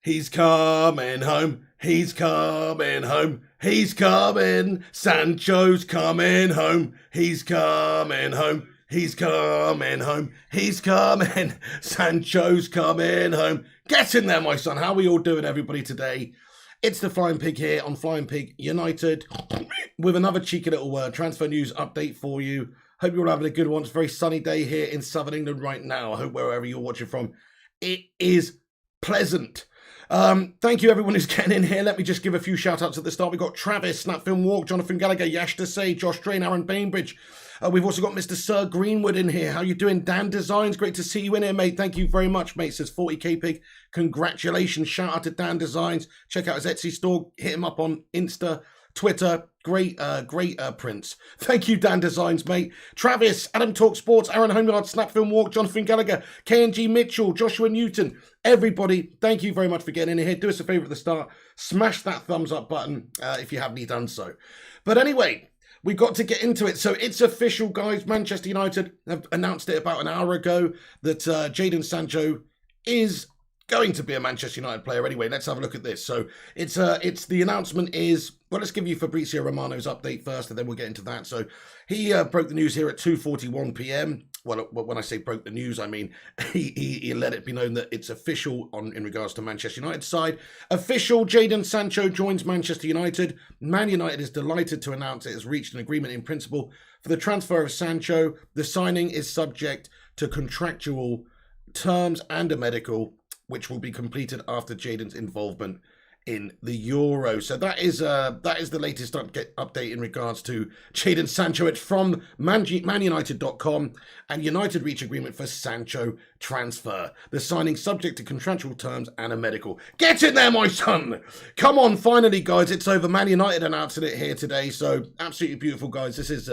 He's coming home. He's coming home. He's coming. Sancho's coming home. He's coming home. He's coming home. He's coming. Sancho's coming home. Get in there, my son. How are we all doing, everybody, today? It's the Flying Pig here on Flying Pig United with another cheeky little transfer news update for you. Hope you're all having a good one. It's a very sunny day here in southern England right now. I hope wherever you're watching from, it is pleasant. Thank you everyone who's getting in here. Let me just give a few shout outs at the start. We've got Travis, Snapfilm Walk, Jonathan Gallagher, Yash to Say, Josh Drain, Aaron Bainbridge. We've also got Mr. Sir Greenwood in here. How you doing? Dan Designs, great to see you in here, mate. Thank you very much, mate. Says 40k Pig. Congratulations. Shout out to Dan Designs. Check out his Etsy store. Hit him up on Insta, Twitter. Great prints. Thank you, Dan Designs, mate. Travis, Adam Talk Sports, Aaron Homeyard, Snapfilm Walk, Jonathan Gallagher, KNG Mitchell, Joshua Newton. Everybody, thank you very much for getting in here. Do us a favour at the start. Smash that thumbs up button if you haven't done so. But anyway, we've got to get into it. So it's official, guys. Manchester United have announced it about an hour ago that Jadon Sancho is going to be a Manchester United player anyway. Let's have a look at this. So it's the announcement is, well, let's give you Fabrizio Romano's update first and then we'll get into that. So he broke the news here at 2:41 p.m. Well, when I say broke the news, I mean he let it be known that it's official in regards to Manchester United's side. Official, Jadon Sancho joins Manchester United. Man United is delighted to announce it has reached an agreement in principle for the transfer of Sancho. The signing is subject to contractual terms and a medical, which will be completed after Jadon's involvement in the Euro. So that is the latest update in regards to Jadon Sancho. It's from manunited.com, and United reach agreement for Sancho transfer. The signing subject to contractual terms and a medical. Get in there, my son! Come on, finally, guys. It's over. Man United announcing it here today. So absolutely beautiful, guys. This is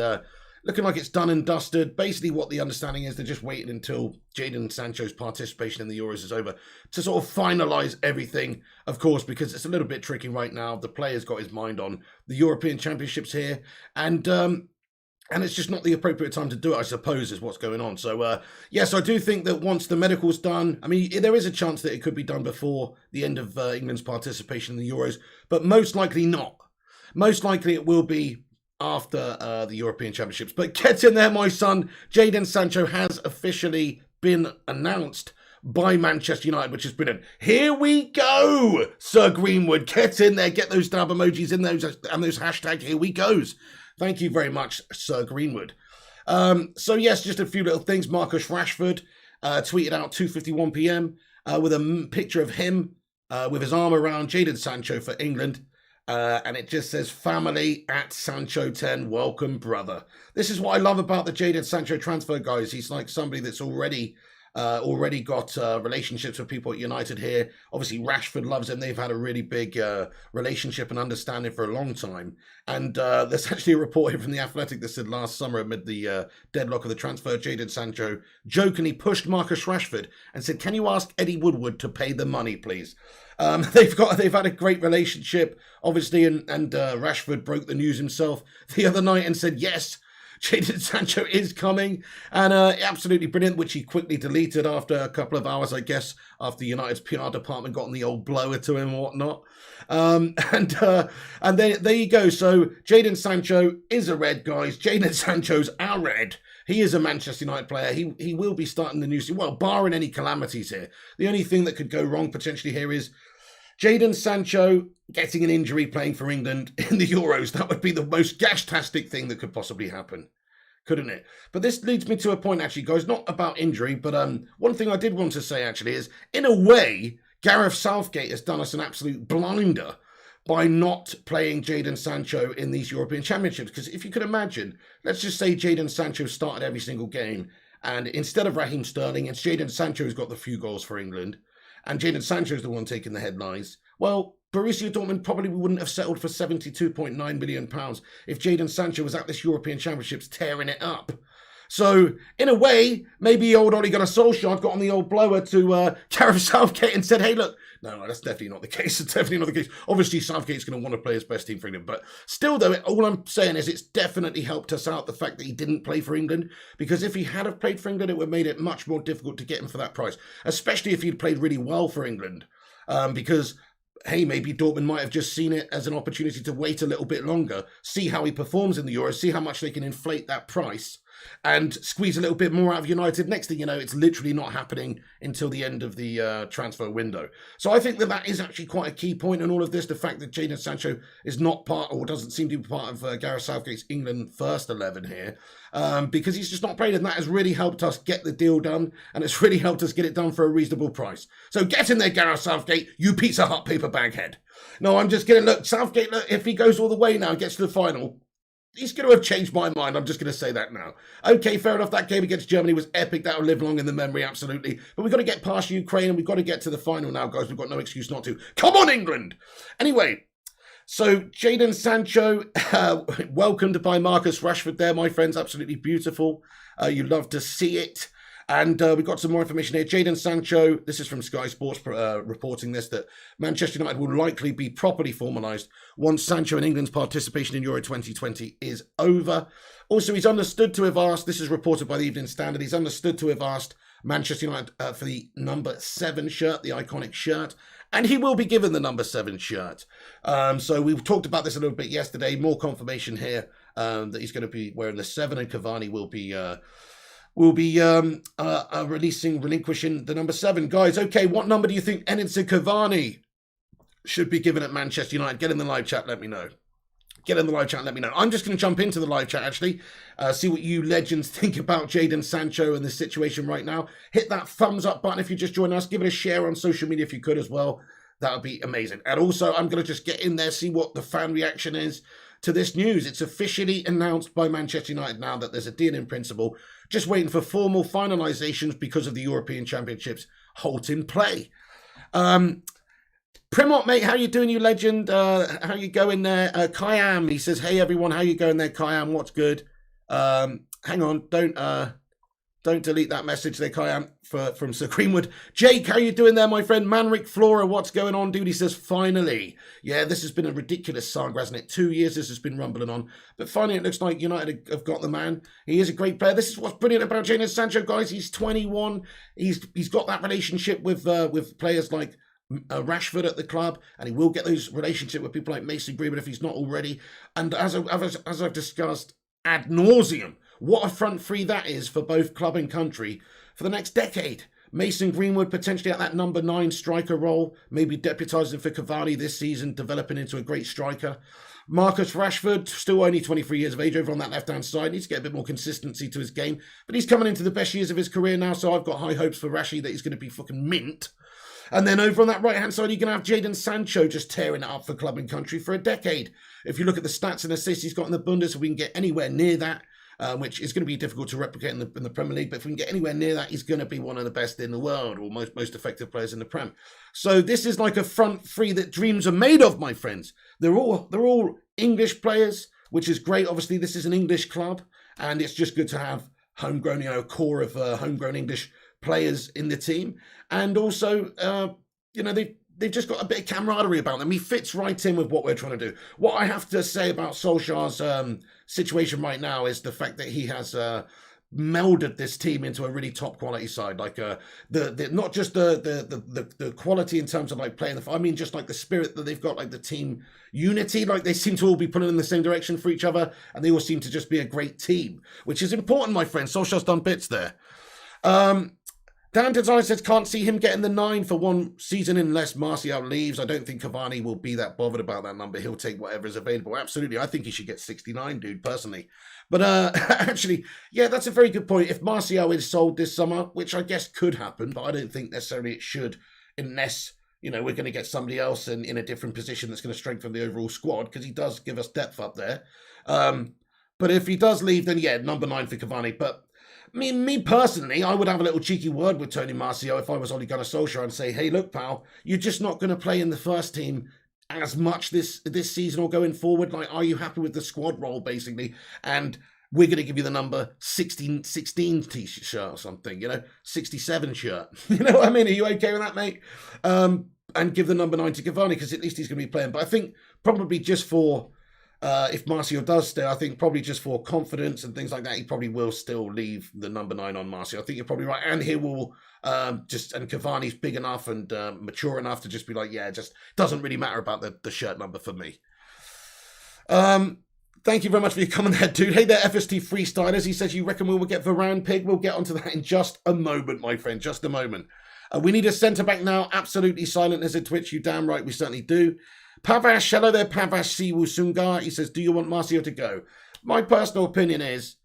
looking like it's done and dusted. Basically, what the understanding is, they're just waiting until Jadon Sancho's participation in the Euros is over to sort of finalise everything, of course, because it's a little bit tricky right now. The player's got his mind on the European Championships here, and it's just not the appropriate time to do it, I suppose, is what's going on. So, yes, I do think that once the medical's done, I mean, there is a chance that it could be done before the end of England's participation in the Euros, but most likely not. Most likely it will be after the European Championships. But get in there, my son. Jadon Sancho has officially been announced by Manchester United, which is brilliant. Here we go, Sir Greenwood. Get in there. Get those dab emojis in those and those hashtags. Here we goes. Thank you very much, Sir Greenwood. So yes, just a few little things. Marcus Rashford tweeted out 2:51 p.m. With a picture of him with his arm around Jadon Sancho for England. And it just says, family at Sancho 10, welcome, brother. This is what I love about the Jadon Sancho transfer, guys. He's like somebody that's already got relationships with people at United here. Obviously, Rashford loves him. They've had a really big relationship and understanding for a long time. And there's actually a report here from The Athletic that said last summer, amid the deadlock of the transfer, Jadon Sancho jokingly pushed Marcus Rashford and said, can you ask Eddie Woodward to pay the money, please? They've had a great relationship, obviously, and Rashford broke the news himself the other night and said, yes, Jadon Sancho is coming, and absolutely brilliant, which he quickly deleted after a couple of hours, I guess, after United's PR department got on the old blower to him and whatnot. And then there you go. So Jadon Sancho is a red, guys. Jadon Sancho's our red. He is a Manchester United player. He will be starting the new season. Well, barring any calamities here. The only thing that could go wrong potentially here is Jadon Sancho getting an injury playing for England in the Euros. That would be the most gash-tastic thing that could possibly happen, couldn't it? But this leads me to a point, actually, guys, not about injury, but one thing I did want to say, actually, is, in a way, Gareth Southgate has done us an absolute blinder by not playing Jadon Sancho in these European Championships. Because if you could imagine, let's just say Jadon Sancho started every single game, and instead of Raheem Sterling, it's Jadon Sancho who's got the few goals for England, and Jadon Sancho's the one taking the headlines. Well, Borussia Dortmund probably wouldn't have settled for £72.9 million if Jadon Sancho was at this European Championships tearing it up. So, in a way, maybe old Ole Gunnar Solskjaer got on the old blower to Gareth Southgate and said, hey, look, no, that's definitely not the case. It's definitely not the case. Obviously, Southgate's going to want to play his best team for England. But still, though, all I'm saying is it's definitely helped us out, the fact that he didn't play for England. Because if he had have played for England, it would have made it much more difficult to get him for that price. Especially if he'd played really well for England. because, hey, maybe Dortmund might have just seen it as an opportunity to wait a little bit longer, see how he performs in the Euros, see how much they can inflate that price, and squeeze a little bit more out of United. Next thing you know, it's literally not happening until the end of the transfer window. So I think that is actually quite a key point in all of this, the fact that Jadon Sancho is not part, or doesn't seem to be part of Gareth Southgate's England first 11 here, because he's just not played, and that has really helped us get the deal done, and it's really helped us get it done for a reasonable price. So get in there, Gareth Southgate, you Pizza Hut paper bag head. No, I'm just kidding. Look, Southgate, look, if he goes all the way now and gets to the final, he's going to have changed my mind. I'm just going to say that now. Okay, fair enough. That game against Germany was epic. That will live long in the memory, absolutely. But we've got to get past Ukraine, and we've got to get to the final now, guys. We've got no excuse not to. Come on, England! Anyway, so Jadon Sancho, welcomed by Marcus Rashford there, my friends. Absolutely beautiful. You love to see it. And we've got some more information here. Jadon Sancho, this is from Sky Sports reporting this, that Manchester United will likely be properly formalised once Sancho and England's participation in Euro 2020 is over. Also, he's understood to have asked, this is reported by the Evening Standard, he's understood to have asked Manchester United for the number 7 shirt, the iconic shirt, and he will be given the number 7 shirt. So we talked about this a little bit yesterday. More confirmation here that he's going to be wearing the 7, and Cavani will be relinquishing the number 7. Guys, okay, what number do you think Edinson Cavani should be given at Manchester United? Get in the live chat, let me know. Get in the live chat, let me know. I'm just going to jump into the live chat, actually. See what you legends think about Jadon Sancho and the situation right now. Hit that thumbs up button if you just joined us. Give it a share on social media if you could as well. That would be amazing. And also, I'm going to just get in there, see what the fan reaction is to this news. It's officially announced by Manchester United now that there's a deal in principle. Just waiting for formal finalisations because of the European Championships halting play. Primot, mate, how you doing, you legend? How you going there? Kayam, he says, hey, everyone, how you going there, Kayam? What's good? Hang on, don't delete that message there, Kayam, from Sir Greenwood. Jake, how you doing there, my friend? Manric Flora, what's going on, dude? He says, finally. Yeah, this has been a ridiculous saga, hasn't it? 2 years this has been rumbling on. But finally, it looks like United have got the man. He is a great player. This is what's brilliant about Jadon Sancho, guys. He's 21. He's got that relationship with players like Rashford at the club, and he will get those relationships with people like Mason Greenwood if he's not already. And as I've discussed ad nauseum, what a front three that is for both club and country for the next decade. Mason Greenwood potentially at that number 9 striker role, maybe deputising for Cavani this season, developing into a great striker. Marcus Rashford, still only 23 years of age, over on that left-hand side, needs to get a bit more consistency to his game, but he's coming into the best years of his career now, so I've got high hopes for Rashi that he's going to be fucking mint. And then over on that right-hand side, you're going to have Jadon Sancho just tearing it up for club and country for a decade. If you look at the stats and assists he's got in the Bundes, if we can get anywhere near that, which is going to be difficult to replicate in the Premier League, but if we can get anywhere near that, he's going to be one of the best in the world, or most effective players in the Prem. So this is like a front three that dreams are made of, my friends. They're all English players, which is great. Obviously, this is an English club, and it's just good to have homegrown, core of homegrown English players in the team. And also, they've just got a bit of camaraderie about them. He fits right in with what we're trying to do. What I have to say about Solskjaer's situation right now is the fact that he has melded this team into a really top quality side. Like not just the quality in terms of like playing I mean just like the spirit that they've got, like the team unity. Like they seem to all be pulling in the same direction for each other, and they all seem to just be a great team, which is important, my friend. Solskjaer's done bits there. Dan Design says, can't see him getting the 9 for one season unless Martial leaves. I don't think Cavani will be that bothered about that number. He'll take whatever is available. Absolutely. I think he should get 69, dude, personally. But actually, yeah, that's a very good point. If Martial is sold this summer, which I guess could happen, but I don't think necessarily it should, unless, we're going to get somebody else in a different position that's going to strengthen the overall squad, because he does give us depth up there. But if he does leave, then yeah, number 9 for Cavani. But me personally, I would have a little cheeky word with Tony Martial if I was Ole Gunnar Solskjaer and say, hey, look, pal, you're just not going to play in the first team as much this season or going forward. Like, are you happy with the squad role, basically? And we're going to give you the number 16 t-shirt or something, 67 shirt. You know what I mean? Are you okay with that, mate? And give the number 9 to Cavani, because at least he's going to be playing. But I think probably just for if Martial does stay, I think probably just for confidence and things like that, he probably will still leave the number 9 on Martial. I think you're probably right. And he will and Cavani's big enough and mature enough to just be like, yeah, just doesn't really matter about the shirt number for me. Thank you very much for your comment there, dude. Hey there, FST Freestylers. He says, you reckon we will get Varane, Pig? We'll get onto that in just a moment, my friend, just a moment. We need a centre-back now. Absolutely silent as a Twitch. You damn right we certainly do. Pavash, hello there, Pavash Siwusunga. He says, do you want Martial to go? My personal opinion is,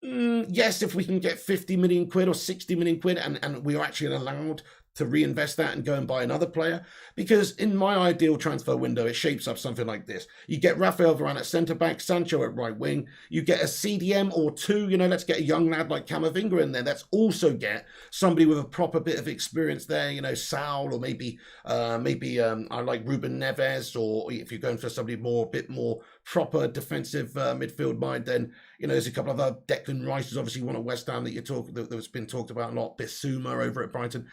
yes, if we can get 50 million quid or 60 million quid and we are actually allowed to reinvest that and go and buy another player. Because in my ideal transfer window, it shapes up something like this. You get Raphael Varane at centre-back, Sancho at right wing. You get a CDM or two, let's get a young lad like Camavinga in there. Let's also get somebody with a proper bit of experience there, Saul, or maybe I like Ruben Neves, or if you're going for somebody a bit more proper defensive midfield mind, then there's a couple of other. Declan Rice is obviously one at West Ham that's been talked about a lot. Bissouma over at Brighton,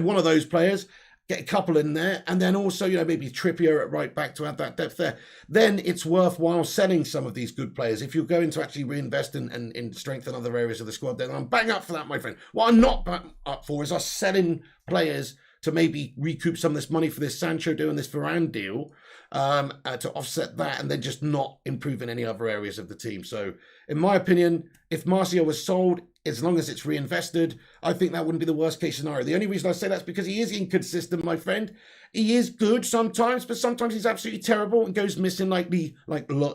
one of those players. Get a couple in there, and then also maybe Trippier at right back to have that depth there. Then it's worthwhile selling some of these good players if you're going to actually reinvest and strengthen other areas of the squad. Then I'm bang up for that, my friend. What I'm not up for is us selling players to maybe recoup some of this money for this Sancho deal and this Varane deal, to offset that, and then just not improve in any other areas of the team. So, in my opinion, if Martial was sold, as long as it's reinvested, I think that wouldn't be the worst case scenario. The only reason I say that's because he is inconsistent, my friend. He is good sometimes, but sometimes he's absolutely terrible and goes missing like the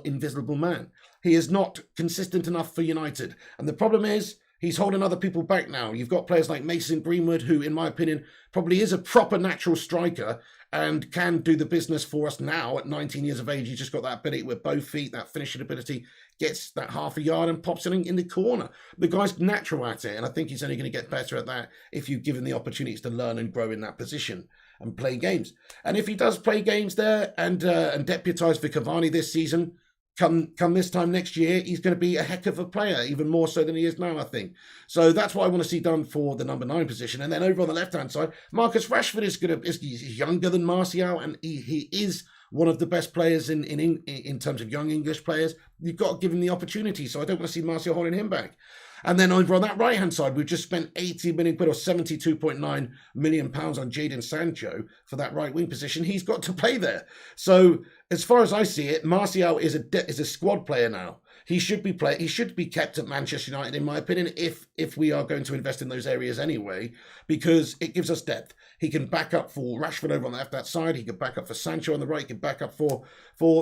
invisible man. He is not consistent enough for United. And the problem is, he's holding other people back now. You've got players like Mason Greenwood, who, in my opinion, probably is a proper natural striker and can do the business for us now at 19 years of age. He's just got that ability with both feet, that finishing ability, gets that half a yard and pops it in the corner. The guy's natural at it, and I think he's only going to get better at that if you give him the opportunities to learn and grow in that position and play games. And if he does play games there and deputise for Cavani this season, come this time next year, he's going to be a heck of a player, even more so than he is now, I think. So that's what I want to see done for the number 9 position. And then over on the left-hand side, Marcus Rashford is younger than Martial, and he is one of the best players in terms of young English players. You've got to give him the opportunity, so I don't want to see Martial holding him back. And then over on that right-hand side, we've just spent 80 million quid or 72.9 million pounds on Jadon Sancho for that right-wing position. He's got to play there. So as far as I see it, Martial is a squad player now. He should be kept at Manchester United, in my opinion, if we are going to invest in those areas anyway, because it gives us depth. He can back up for Rashford over on the left that side. He can back up for Sancho on the right. He can back up for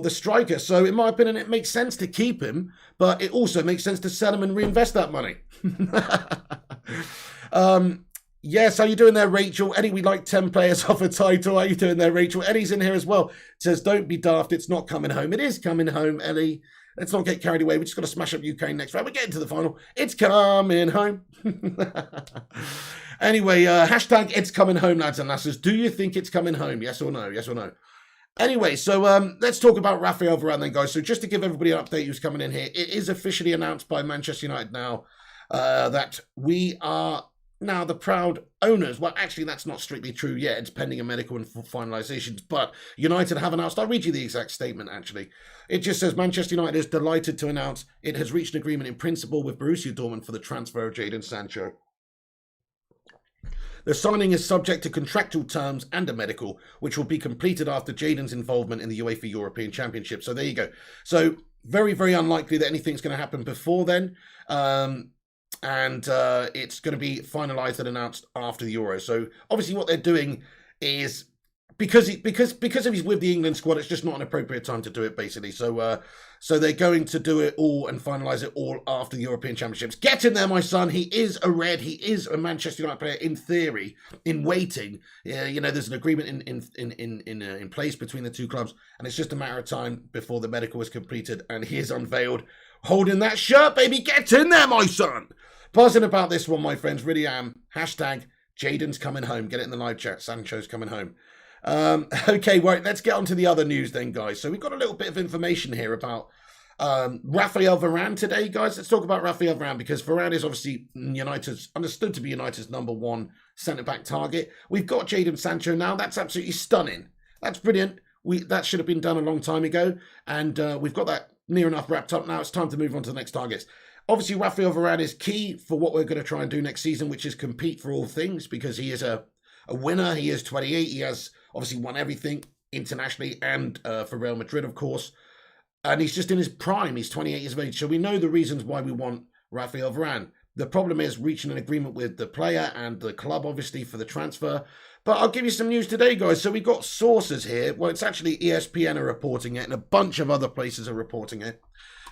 the striker. So in my opinion, it makes sense to keep him, but it also makes sense to sell him and reinvest that money. Yes, how you doing there, Rachel? Eddie, we like 10 players off a title. How you doing there, Rachel? Eddie's in here as well. Says, don't be daft. It's not coming home. It is coming home, Ellie. Let's not get carried away. We're just going to smash up Ukraine next round. We're getting to the final. It's coming home. Anyway, hashtag it's coming home, lads and lasses. Do you think it's coming home? Yes or no? Yes or no? Anyway, so let's talk about Raphael Varane then, guys. So just to give everybody an update who's coming in here, it is officially announced by Manchester United now that we are now the proud owners. Well, actually, that's not strictly true yet. It's pending a medical and finalisations. But United have announced, I'll read you the exact statement, actually. It just says, Manchester United is delighted to announce it has reached an agreement in principle with Borussia Dortmund for the transfer of Jadon Sancho. The signing is subject to contractual terms and a medical, which will be completed after Jadon's involvement in the UEFA European Championship. So there you go. So very, very unlikely that anything's going to happen before then. And it's going to be finalised and announced after the Euro. So obviously what they're doing is, because he's with the England squad, it's just not an appropriate time to do it, basically. So they're going to do it all and finalise it all after the European Championships. Get in there, my son. He is a Red. He is a Manchester United player in theory, in waiting. There's an agreement in place between the two clubs, and it's just a matter of time before the medical is completed and he is unveiled, holding that shirt, baby. Get in there, my son. Buzzing about this one, my friends. Really am. Hashtag Jadon's coming home. Get it in the live chat. Sancho's coming home. Okay, right, let's get on to the other news then, guys. So we've got a little bit of information here about Raphael Varane today, guys. Let's talk about Raphael Varane, because Varane is obviously understood to be United's number 1 centre-back target. We've got Jadon Sancho now. That's absolutely stunning. That's brilliant. That should have been done a long time ago. And we've got that near enough wrapped up now. It's time to move on to the next targets. Obviously, Raphael Varane is key for what we're going to try and do next season, which is compete for all things, because he is a winner. He is 28. He has obviously won everything internationally and for Real Madrid, of course. And he's just in his prime. He's 28 years of age. So we know the reasons why we want Raphael Varane. The problem is reaching an agreement with the player and the club, obviously, for the transfer. But I'll give you some news today, guys. So we've got sources here. Well, it's actually ESPN are reporting it, and a bunch of other places are reporting it,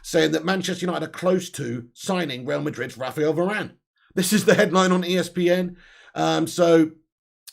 saying that Manchester United are close to signing Real Madrid's Raphael Varane. This is the headline on ESPN. So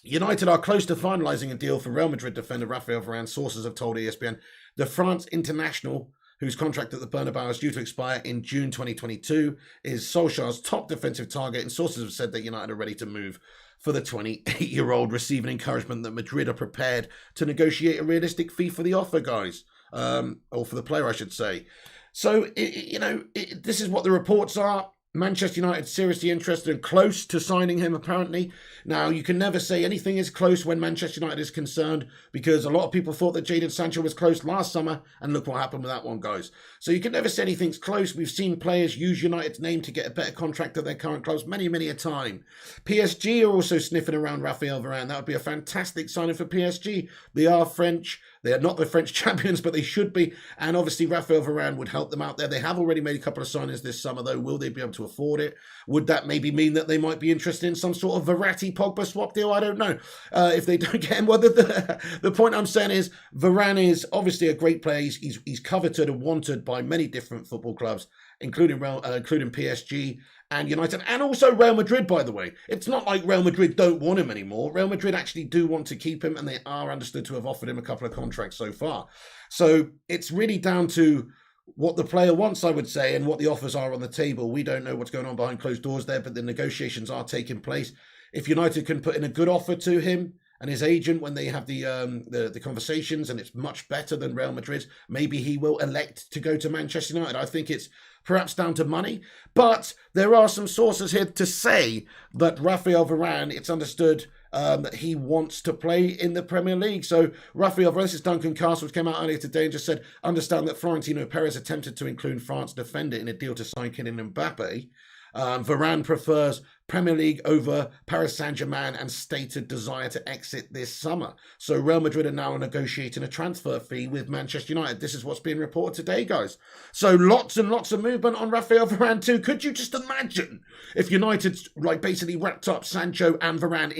United are close to finalising a deal for Real Madrid defender Raphael Varane, sources have told ESPN. The France international, whose contract at the Bernabeu is due to expire in June 2022, is Solskjaer's top defensive target, and sources have said that United are ready to move for the 28-year-old, receiving encouragement that Madrid are prepared to negotiate a realistic fee for the offer, guys, or for the player, I should say. So, this is what the reports are. Manchester United seriously interested and close to signing him, apparently. Now, you can never say anything is close when Manchester United is concerned, because a lot of people thought that Jadon Sancho was close last summer, and look what happened with that one, guys. So you can never say anything's close. We've seen players use United's name to get a better contract at their current clubs many, many a time. PSG are also sniffing around Raphael Varane. That would be a fantastic signing for PSG. They are French. They are not the French champions, but they should be. And obviously, Raphael Varane would help them out there. They have already made a couple of signings this summer, though. Will they be able to afford it? Would that maybe mean that they might be interested in some sort of Verratti-Pogba swap deal? I don't know. If they don't get him, well, the point I'm saying is Varane is obviously a great player. He's coveted and wanted by many different football clubs, including PSG and United, and also Real Madrid, by the way. It's not like Real Madrid don't want him anymore. Real Madrid actually do want to keep him, and they are understood to have offered him a couple of contracts so far. So it's really down to what the player wants, I would say, and what the offers are on the table. We don't know what's going on behind closed doors there, but the negotiations are taking place. If United can put in a good offer to him and his agent when they have the conversations, and it's much better than Real Madrid's, maybe he will elect to go to Manchester United. I think it's perhaps down to money, but there are some sources here to say that Raphael Varane, it's understood that he wants to play in the Premier League. So Raphael Varane, this is Duncan Castles, came out earlier today and just said, understand that Florentino Perez attempted to include France defender in a deal to sign Kylian Mbappe. Varane prefers Premier League over Paris Saint-Germain and stated desire to exit this summer. So Real Madrid are now negotiating a transfer fee with Manchester United. This is what's being reported today, guys. So lots and lots of movement on Raphael Varane too. Could you just imagine if United basically wrapped up Sancho and Varane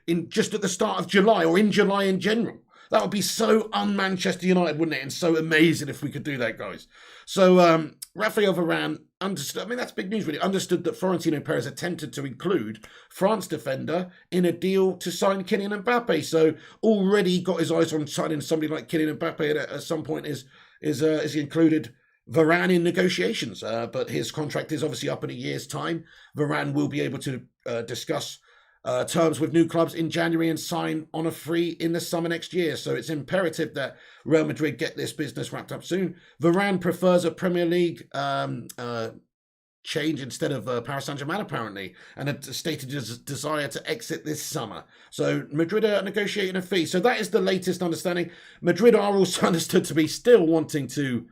in just at the start of July, or in July in general? That would be so un-Manchester United, wouldn't it? And so amazing if we could do that, guys. So Raphael Varane understood, I mean, that's big news, really. Understood that Florentino Perez attempted to include France defender in a deal to sign Kylian Mbappe. So already got his eyes on signing somebody like Kylian Mbappe, and at some point is included Varane in negotiations. But his contract is obviously up in a year's time. Varane will be able to discuss terms with new clubs in January and sign on a free in the summer next year. So it's imperative that Real Madrid get this business wrapped up soon. Varane prefers a Premier League change instead of Paris Saint-Germain, apparently, and a stated desire to exit this summer. So Madrid are negotiating a fee. So that is the latest understanding. Madrid are also understood to be still wanting to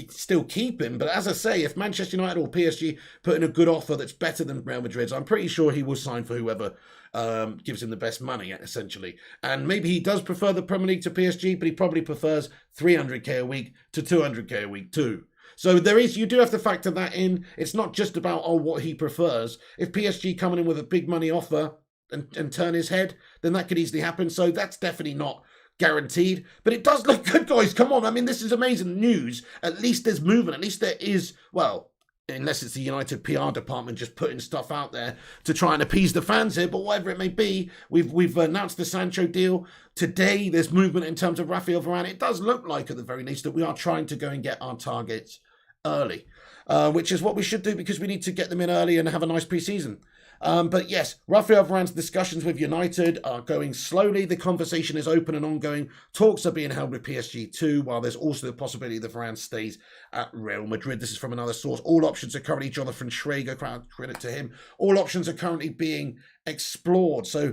still keep him, but as I say, if Manchester United or PSG put in a good offer that's better than Real Madrid's, I'm pretty sure he will sign for whoever gives him the best money, essentially. And maybe he does prefer the Premier League to PSG, but he probably prefers 300k a week to 200k a week too. So you do have to factor that in. It's not just about what he prefers. If PSG coming in with a big money offer and turn his head, then that could easily happen. So that's definitely not guaranteed, but it does look good, guys. Come on, I mean, this is amazing news. At least there's movement. At least there is, well, unless it's the United PR department just putting stuff out there to try and appease the fans here, but whatever it may be, we've announced the Sancho deal today. There's movement in terms of Raphael Varane. It does look like, at the very least, that we are trying to go and get our targets early, which is what we should do, because we need to get them in early and have a nice pre-season. But yes, Raphael Varane's discussions with United are going slowly. The conversation is open and ongoing. Talks are being held with PSG too, while there's also the possibility that Varane stays at Real Madrid. This is from another source. All options are currently, Jonathan Schrager, credit to him, all options are currently being explored. So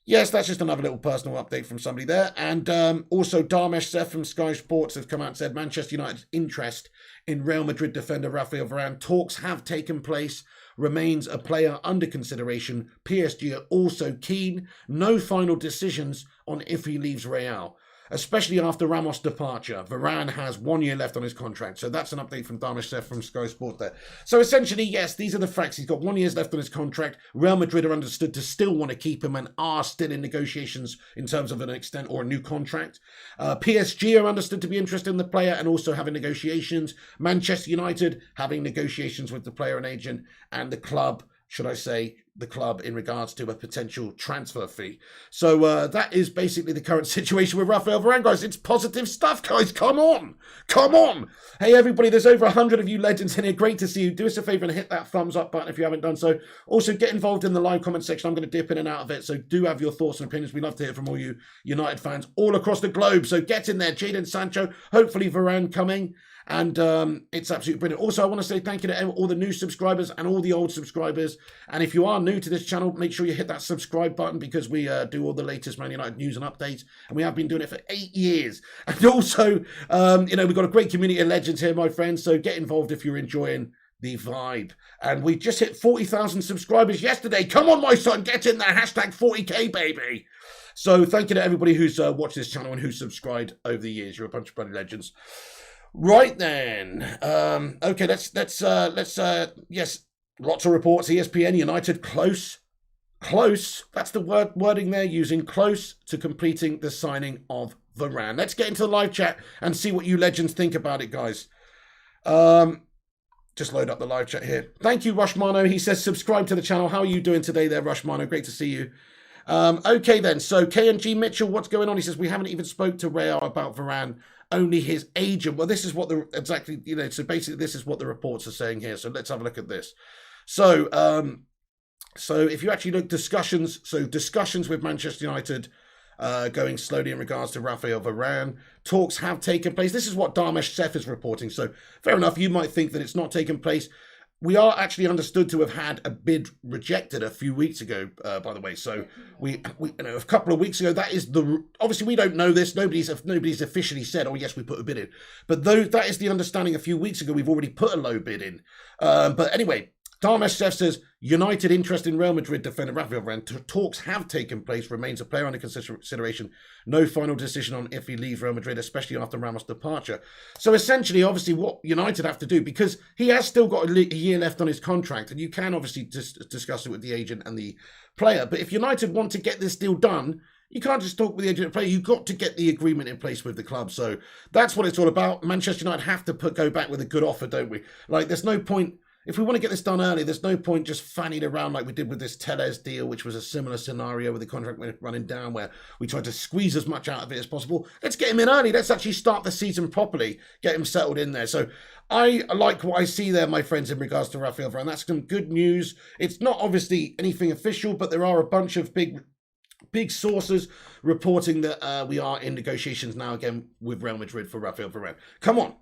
Yes, that's just another little personal update from somebody there. And also, Dharmesh Seth from Sky Sports has come out and said Manchester United's interest in Real Madrid defender Raphael Varane. Talks have taken place. Remains a player under consideration. PSG are also keen. No final decisions on if he leaves Real, especially after Ramos' departure. Varane has 1 year left on his contract. So that's an update from Dharmesh Seth from Sky Sports there. So essentially, yes, these are the facts. He's got 1 year left on his contract. Real Madrid are understood to still want to keep him and are still in negotiations in terms of an extent or a new contract. PSG are understood to be interested in the player and also having negotiations. Manchester United having negotiations with the player and agent, and the club, should I say, the club in regards to a potential transfer fee. So that is basically the current situation with Raphael Varane, guys. It's positive stuff, guys. Come on. Come on. Hey, everybody, there's over 100 of you legends in here. Great to see you. Do us a favor and hit that thumbs up button if you haven't done so. Also, get involved in the live comment section. I'm going to dip in and out of it, so do have your thoughts and opinions. We love to hear from all you United fans all across the globe. So get in there. Jadon Sancho, hopefully Varane coming. And it's absolutely brilliant. Also, I want to say thank you to all the new subscribers and all the old subscribers. And if you are new to this channel, make sure you hit that subscribe button, because we do all the latest Man United news and updates. And we have been doing it for 8 years. And also, we've got a great community of legends here, my friends. So get involved if you're enjoying the vibe. And we just hit 40,000 subscribers yesterday. Come on, my son, get in there. Hashtag 40K, baby. So thank you to everybody who's watched this channel and who's subscribed over the years. You're a bunch of bloody legends. Right then, okay, let's yes, lots of reports. ESPN, United close, that's the wording they're using, close to completing the signing of Varane. Let's get into the live chat and see what you legends think about it, guys. Just load up the live chat here. Thank you, Rushmano. He says, subscribe to the channel. How are you doing today there, Rushmano? Great to see you. Okay then, so KNG Mitchell, what's going on? He says, we haven't even spoke to Real about Varane, only his agent. Well, this is what so basically this is what the reports are saying here. So let's have a look at this. So if you actually look discussions with Manchester United going slowly in regards to Raphael Varane. Talks have taken place. This is what Dharmesh Seth is reporting. So fair enough, you might think that it's not taken place. We are actually understood to have had a bid rejected a few weeks ago, by the way. So we a couple of weeks ago. That is obviously we don't know this. Nobody's officially said, oh yes, we put a bid in. But that is the understanding. A few weeks ago, we've already put a low bid in. But anyway, Dharmesh Seth says United interest in Real Madrid defender Raphael Varane. Talks have taken place. Remains a player under consideration. No final decision on if he leaves Real Madrid, especially after Ramos' departure. So essentially, obviously, what United have to do, because he has still got a year left on his contract, and you can obviously discuss it with the agent and the player. But if United want to get this deal done, you can't just talk with the agent and player. You've got to get the agreement in place with the club. So that's what it's all about. Manchester United have to go back with a good offer, don't we? Like, there's no point. If we want to get this done early, there's no point just fanning around like we did with this Tellez deal, which was a similar scenario with the contract running down, where we tried to squeeze as much out of it as possible. Let's get him in early. Let's actually start the season properly, get him settled in there. So I like what I see there, my friends, in regards to Raphael Varane. That's some good news. It's not obviously anything official, but there are a bunch of big sources reporting that we are in negotiations now again with Real Madrid for Raphael Varane. Come on.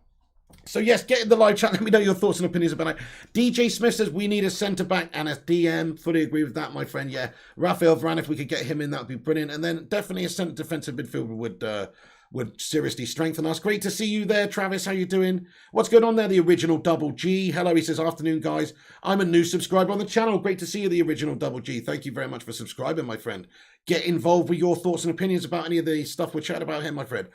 So yes, get in the live chat. Let me know your thoughts and opinions about it. DJ Smith says we need a centre-back and a DM. Fully agree with that, my friend. Yeah, Raphael Varane, if we could get him in, that would be brilliant. And then definitely a centre defensive midfielder would seriously strengthen us. Great to see you there, Travis. How you doing? What's going on there? The original Double G. Hello, he says, afternoon, guys. I'm a new subscriber on the channel. Great to see you, the original Double G. Thank you very much for subscribing, my friend. Get involved with your thoughts and opinions about any of the stuff we're chatting about here, my friend.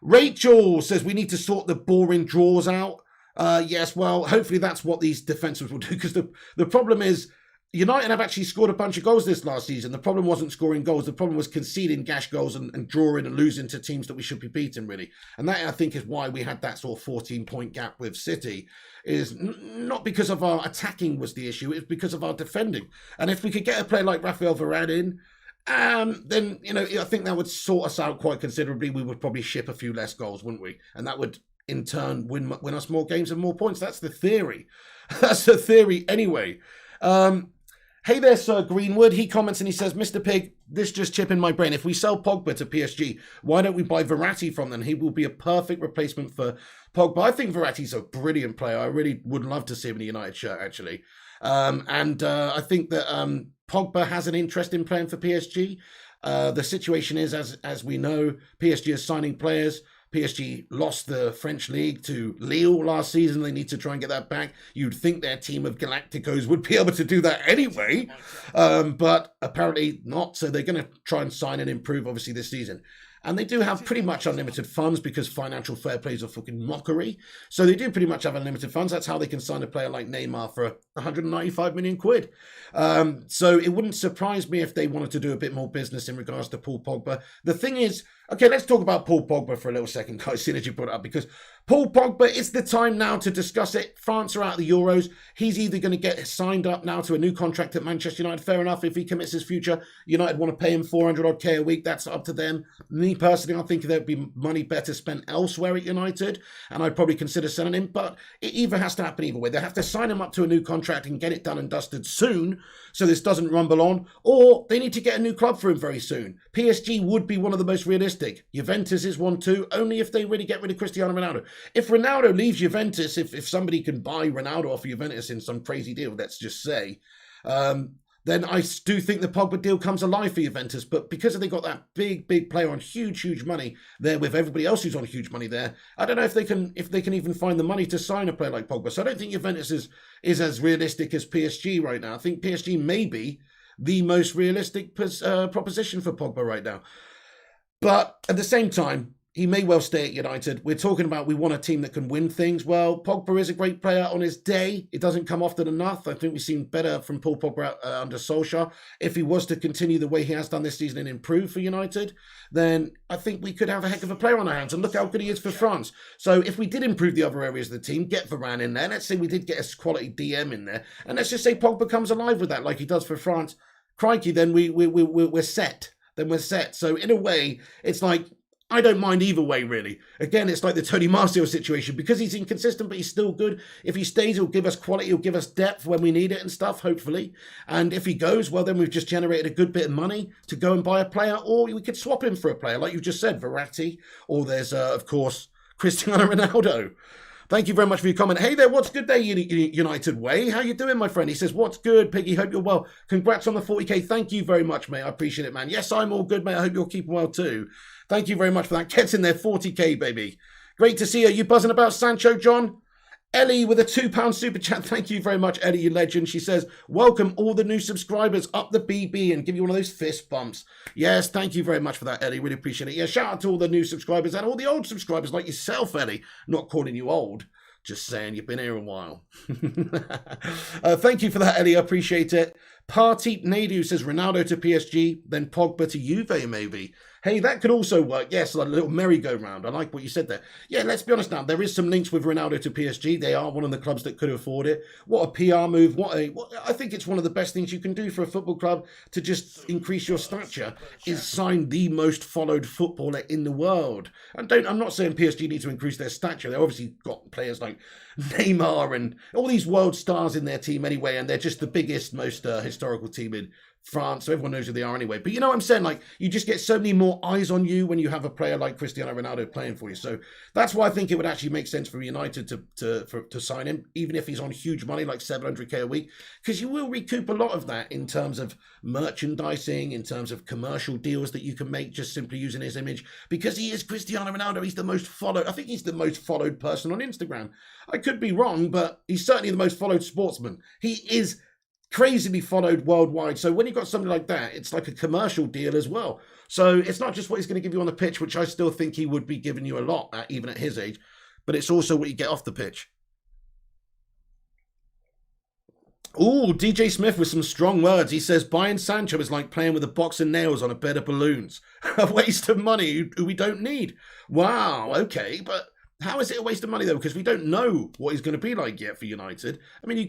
Rachel says we need to sort the boring draws out. Yes, well, hopefully that's what these defensives will do, because the problem is United have actually scored a bunch of goals this last season. The problem wasn't scoring goals. The problem was conceding gash goals and drawing and losing to teams that we should be beating, really. And that, I think, is why we had that sort of 14-point gap with City, is not because of our attacking was the issue, it's because of our defending. And if we could get a player like Raphael Varane in, then, I think that would sort us out quite considerably. We would probably ship a few less goals, wouldn't we? And that would, in turn, win us more games and more points. That's the theory. That's the theory anyway. Hey there, Sir Greenwood. He comments and he says, Mr. Pig, this just chip in my brain. If we sell Pogba to PSG, why don't we buy Verratti from them? He will be a perfect replacement for Pogba. I think Verratti's a brilliant player. I really would love to see him in a United shirt, actually. I think that Pogba has an interest in playing for PSG. The situation is, as we know, PSG is signing players. PSG lost the French league to Lille last season. They need to try and get that back. You'd think their team of Galacticos would be able to do that anyway, but apparently not. So they're going to try and sign and improve, obviously, this season. And they do have pretty much unlimited funds because financial fair play is a fucking mockery. So they do pretty much have unlimited funds. That's how they can sign a player like Neymar for 195 million quid. So it wouldn't surprise me if they wanted to do a bit more business in regards to Paul Pogba. The thing is, okay, let's talk about Paul Pogba for a little second, guys, seeing as you brought it up, because Paul Pogba, it's the time now to discuss it. France are out of the Euros. He's either going to get signed up now to a new contract at Manchester United. Fair enough. If he commits his future, United want to pay him 400 odd K a week. That's up to them. Me personally, I think there'd be money better spent elsewhere at United, and I'd probably consider selling him. But it either has to happen either way. They have to sign him up to a new contract and get it done and dusted soon, so this doesn't rumble on, or they need to get a new club for him very soon. PSG would be one of the most realistic. Juventus is one too, only if they really get rid of Cristiano Ronaldo. If Ronaldo leaves Juventus, if somebody can buy Ronaldo off of Juventus in some crazy deal, let's just say, then I do think the Pogba deal comes alive for Juventus. But because they got that big player on huge money there with everybody else who's on huge money there, I don't know if they can even find the money to sign a player like Pogba. So I don't think Juventus is as realistic as PSG right now. I think PSG may be the most realistic proposition for Pogba right now. But at the same time, he may well stay at United. We're talking about we want a team that can win things. Well, Pogba is a great player on his day. It doesn't come often enough. I think we've seen better from Paul Pogba under Solskjaer. If he was to continue the way he has done this season and improve for United, then I think we could have a heck of a player on our hands. And look how good he is for France. So if we did improve the other areas of the team, get Varane in there. Let's say we did get a quality DM in there. And let's just say Pogba comes alive with that like he does for France. Crikey, then we're set. Then we're set. So in a way, it's like, I don't mind either way, really. Again, it's like the Tony Martial situation. Because he's inconsistent, but he's still good. If he stays, he'll give us quality. He'll give us depth when we need it and stuff, hopefully. And if he goes, well, then we've just generated a good bit of money to go and buy a player. Or we could swap him for a player, like you just said, Verratti. Or there's, of course, Cristiano Ronaldo. Thank you very much for your comment. Hey there, what's good there, United Way? How you doing, my friend? He says, what's good, Piggy? Hope you're well. Congrats on the 40K. Thank you very much, mate. I appreciate it, man. Yes, I'm all good, mate. I hope you're keeping well, too. Thank you very much for that. Gets in there, 40K, baby. Great to see you. You buzzing about Sancho, John? Ellie with a £2 super chat. Thank you very much, Ellie, you legend. She says, welcome all the new subscribers. Up the BB and give you one of those fist bumps. Yes, thank you very much for that, Ellie. Really appreciate it. Yeah, shout out to all the new subscribers and all the old subscribers like yourself, Ellie. Not calling you old. Just saying, you've been here a while. Thank you for that, Ellie. I appreciate it. Party Nadu says Ronaldo to PSG, then Pogba to Juve, maybe. Hey, that could also work. Yes, like a little merry-go-round. I like what you said there. Yeah, let's be honest now. There is some links with Ronaldo to PSG. They are one of the clubs that could afford it. What a PR move. I think it's one of the best things you can do for a football club to just increase your stature is sign the most followed footballer in the world. And I'm not saying PSG need to increase their stature. They've obviously got players like Neymar and all these world stars in their team anyway, and they're just the biggest, most historical team in France, so everyone knows who they are anyway. But you know what I'm saying? Like, you just get so many more eyes on you when you have a player like Cristiano Ronaldo playing for you. So that's why I think it would actually make sense for United to sign him, even if he's on huge money, like 700K a week, because you will recoup a lot of that in terms of merchandising, in terms of commercial deals that you can make just simply using his image. Because he is Cristiano Ronaldo, he's the most followed. I think he's the most followed person on Instagram. I could be wrong, but he's certainly the most followed sportsman. He is crazily followed worldwide. So when you've got something like that, it's like a commercial deal as well. So it's not just what he's going to give you on the pitch, which I still think he would be giving you a lot, even at his age, but it's also what you get off the pitch. Ooh, DJ Smith with some strong words. He says, buying Sancho is like playing with a box of nails on a bed of balloons. A waste of money who we don't need. Wow, okay, but how is it a waste of money, though? Because we don't know what he's going to be like yet for United. I mean, you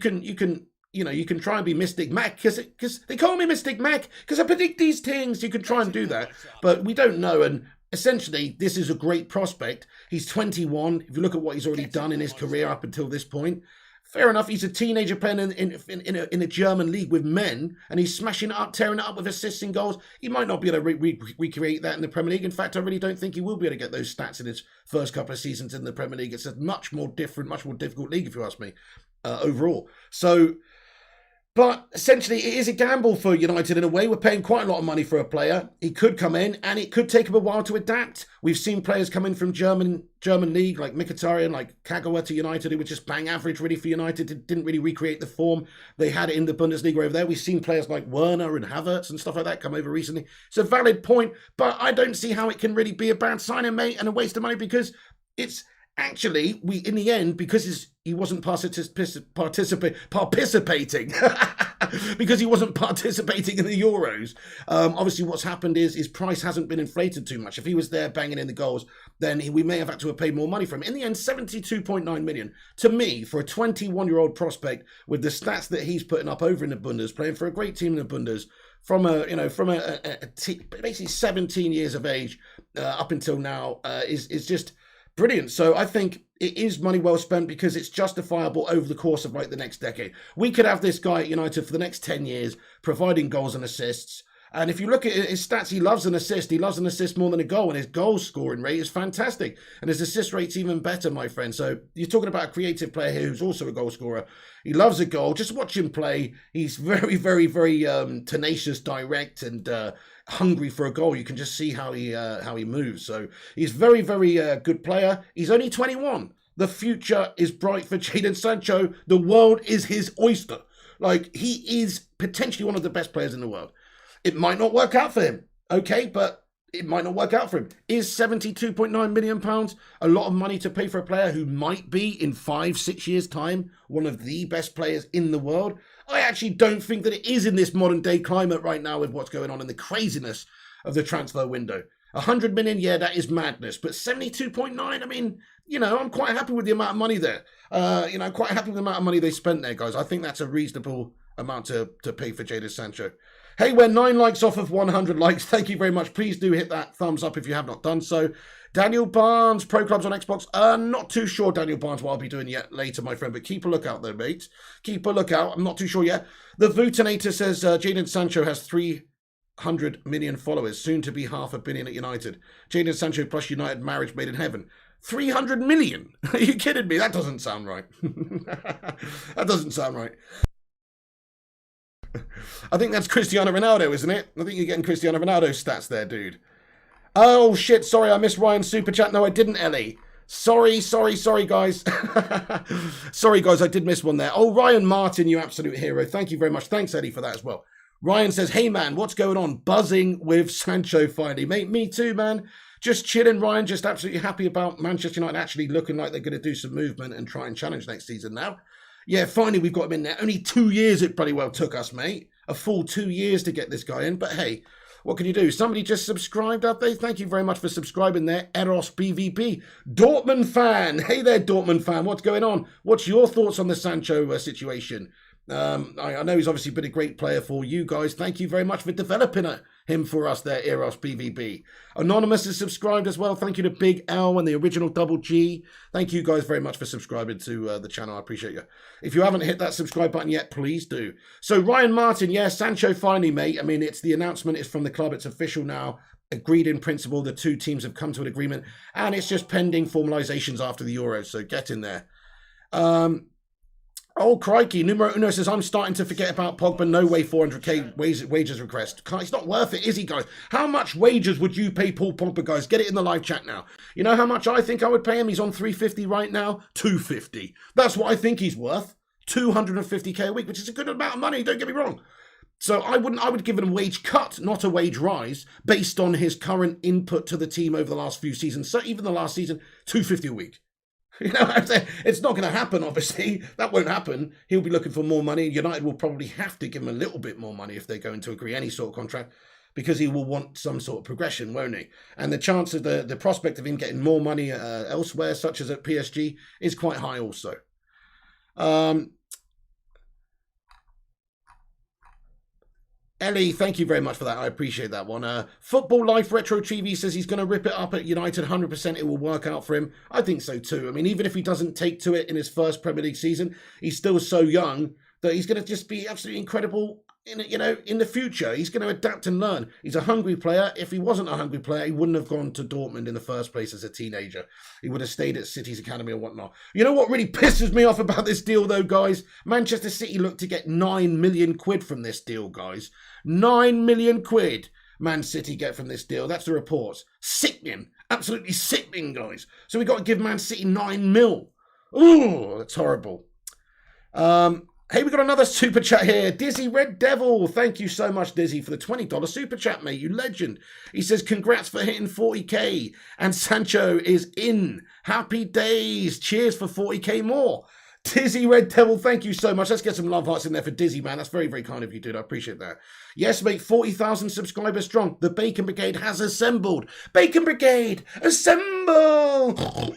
can try and be Mystic Mac, because they call me Mystic Mac, because I predict these things. You can try and do that, but we don't know. And essentially, this is a great prospect. He's 21. If you look at what he's already done in his career up until this point, fair enough. He's a teenager playing in a German league with men, and he's smashing it up, tearing it up with assists and goals. He might not be able to recreate that in the Premier League. In fact, I really don't think he will be able to get those stats in his first couple of seasons in the Premier League. It's a much more difficult league, if you ask me, overall. So But essentially, it is a gamble for United in a way. We're paying quite a lot of money for a player. He could come in, and it could take him a while to adapt. We've seen players come in from German league, like Mkhitaryan, like Kagawa to United, who were just bang average really for United. Didn't really recreate the form they had in the Bundesliga over there. We've seen players like Werner and Havertz and stuff like that come over recently. It's a valid point, but I don't see how it can really be a bad signing, mate, and a waste of money, because it's actually, in the end, because he wasn't participating because he wasn't participating in the Euros. Obviously, what's happened is his price hasn't been inflated too much. If he was there banging in the goals, then we may have had to have paid more money for him. In the end, 72.9 million to me for a 21-year-old prospect with the stats that he's putting up over in the Bundes, playing for a great team in the Bundes, from basically 17 years of age up until now, is just brilliant. So I think it is money well spent, because it's justifiable over the course of like the next decade. We could have this guy at United for the next 10 years, providing goals and assists. And if you look at his stats, he loves an assist. He loves an assist more than a goal, and his goal scoring rate is fantastic. And his assist rate's even better, my friend. So you're talking about a creative player here who's also a goal scorer. He loves a goal. Just watch him play. He's very, very, very tenacious, direct, and hungry for a goal. You can just see how he moves. So he's very, very good player. He's only 21. The future is bright for Jadon Sancho. The world is his oyster. Like, he is potentially one of the best players in the world. It might not work out for him, okay, but it might not work out for him. Is £72.9 million a lot of money to pay for a player who might be, in 5-6 years' time, one of the best players in the world? I actually don't think that it is in this modern day climate right now with what's going on and the craziness of the transfer window. 100 million, yeah, that is madness. But 72.9, I mean, I'm quite happy with the amount of money there. Quite happy with the amount of money they spent there, guys. I think that's a reasonable amount to pay for Jadon Sancho. Hey, we're 9 likes off of 100 likes. Thank you very much. Please do hit that thumbs up if you have not done so. Daniel Barnes, Pro Clubs on Xbox. Not too sure, Daniel Barnes, what I'll be doing yet later, my friend. But keep a lookout there, mate. Keep a lookout. I'm not too sure yet. The Vutinator says Jadon Sancho has 300 million followers, soon to be 500 million at United. Jadon Sancho plus United marriage made in heaven. 300 million? Are you kidding me? That doesn't sound right. That doesn't sound right. I think that's Cristiano Ronaldo, isn't it? I think you're getting Cristiano Ronaldo stats there, dude. Oh, shit. Sorry, I missed Ryan's super chat. No, I didn't, Ellie. Sorry, guys. Sorry, guys, I did miss one there. Oh, Ryan Martin, you absolute hero. Thank you very much. Thanks, Eddie, for that as well. Ryan says, hey, man, what's going on? Buzzing with Sancho finally. Mate, me too, man. Just chilling, Ryan. Just absolutely happy about Manchester United actually looking like they're going to do some movement and try and challenge next season now. Yeah, finally we've got him in there. Only 2 years it bloody well took us, mate. A full 2 years to get this guy in. But hey, what can you do? Somebody just subscribed up there. Thank you very much for subscribing there. Eros BVB. Dortmund fan. Hey there, Dortmund fan. What's going on? What's your thoughts on the Sancho situation? I know he's obviously been a great player for you guys. Thank you very much for developing him for us there, Eros BVB. Anonymous is subscribed as well. Thank you to Big L and the original Double G. Thank you guys very much for subscribing to the channel. I appreciate you. If you haven't hit that subscribe button yet, please do. So Ryan Martin, yeah, Sancho finally, mate. I mean, it's the announcement is from the club. It's official now. Agreed in principle. The two teams have come to an agreement, and it's just pending formalizations after the Euros. So get in there. Oh, crikey. Numero Uno says, I'm starting to forget about Pogba. No way 400k wages request. It's not worth it, is he, guys? How much wages would you pay Paul Pogba, guys? Get it in the live chat now. You know how much I think I would pay him? He's on 350 right now. 250. That's what I think he's worth. 250k a week, which is a good amount of money. Don't get me wrong. So I would give him a wage cut, not a wage rise, based on his current input to the team over the last few seasons. So even the last season, 250 a week. It's not going to happen, obviously. That won't happen. He'll be looking for more money. United will probably have to give him a little bit more money if they're going to agree any sort of contract, because he will want some sort of progression, won't he? And the chance of the prospect of him getting more money elsewhere, such as at PSG, is quite high also. Ellie, thank you very much for that. I appreciate that one. Football Life Retro TV says he's going to rip it up at United. 100% it will work out for him. I think so too. I mean, even if he doesn't take to it in his first Premier League season, he's still so young that he's going to just be absolutely incredible in the future, he's going to adapt and learn. He's a hungry player. If he wasn't a hungry player, he wouldn't have gone to Dortmund in the first place as a teenager. He would have stayed at City's academy or whatnot. You know what really pisses me off about this deal, though, guys? Manchester City look to get 9 million quid from this deal, guys. 9 million quid Man City get from this deal. That's the reports. Sickening. Absolutely sickening, guys. So we got to give Man City 9 mil. Ooh, that's horrible. Hey, we got another super chat here. Dizzy Red Devil. Thank you so much, Dizzy, for the $20 super chat, mate. You legend. He says, congrats for hitting 40k. And Sancho is in. Happy days. Cheers for 40k more. Dizzy Red Devil, thank you so much. Let's get some love hearts in there for Dizzy, man. That's very, very kind of you, dude. I appreciate that. Yes, mate, 40,000 subscribers strong. The Bacon Brigade has assembled. Bacon Brigade, assemble!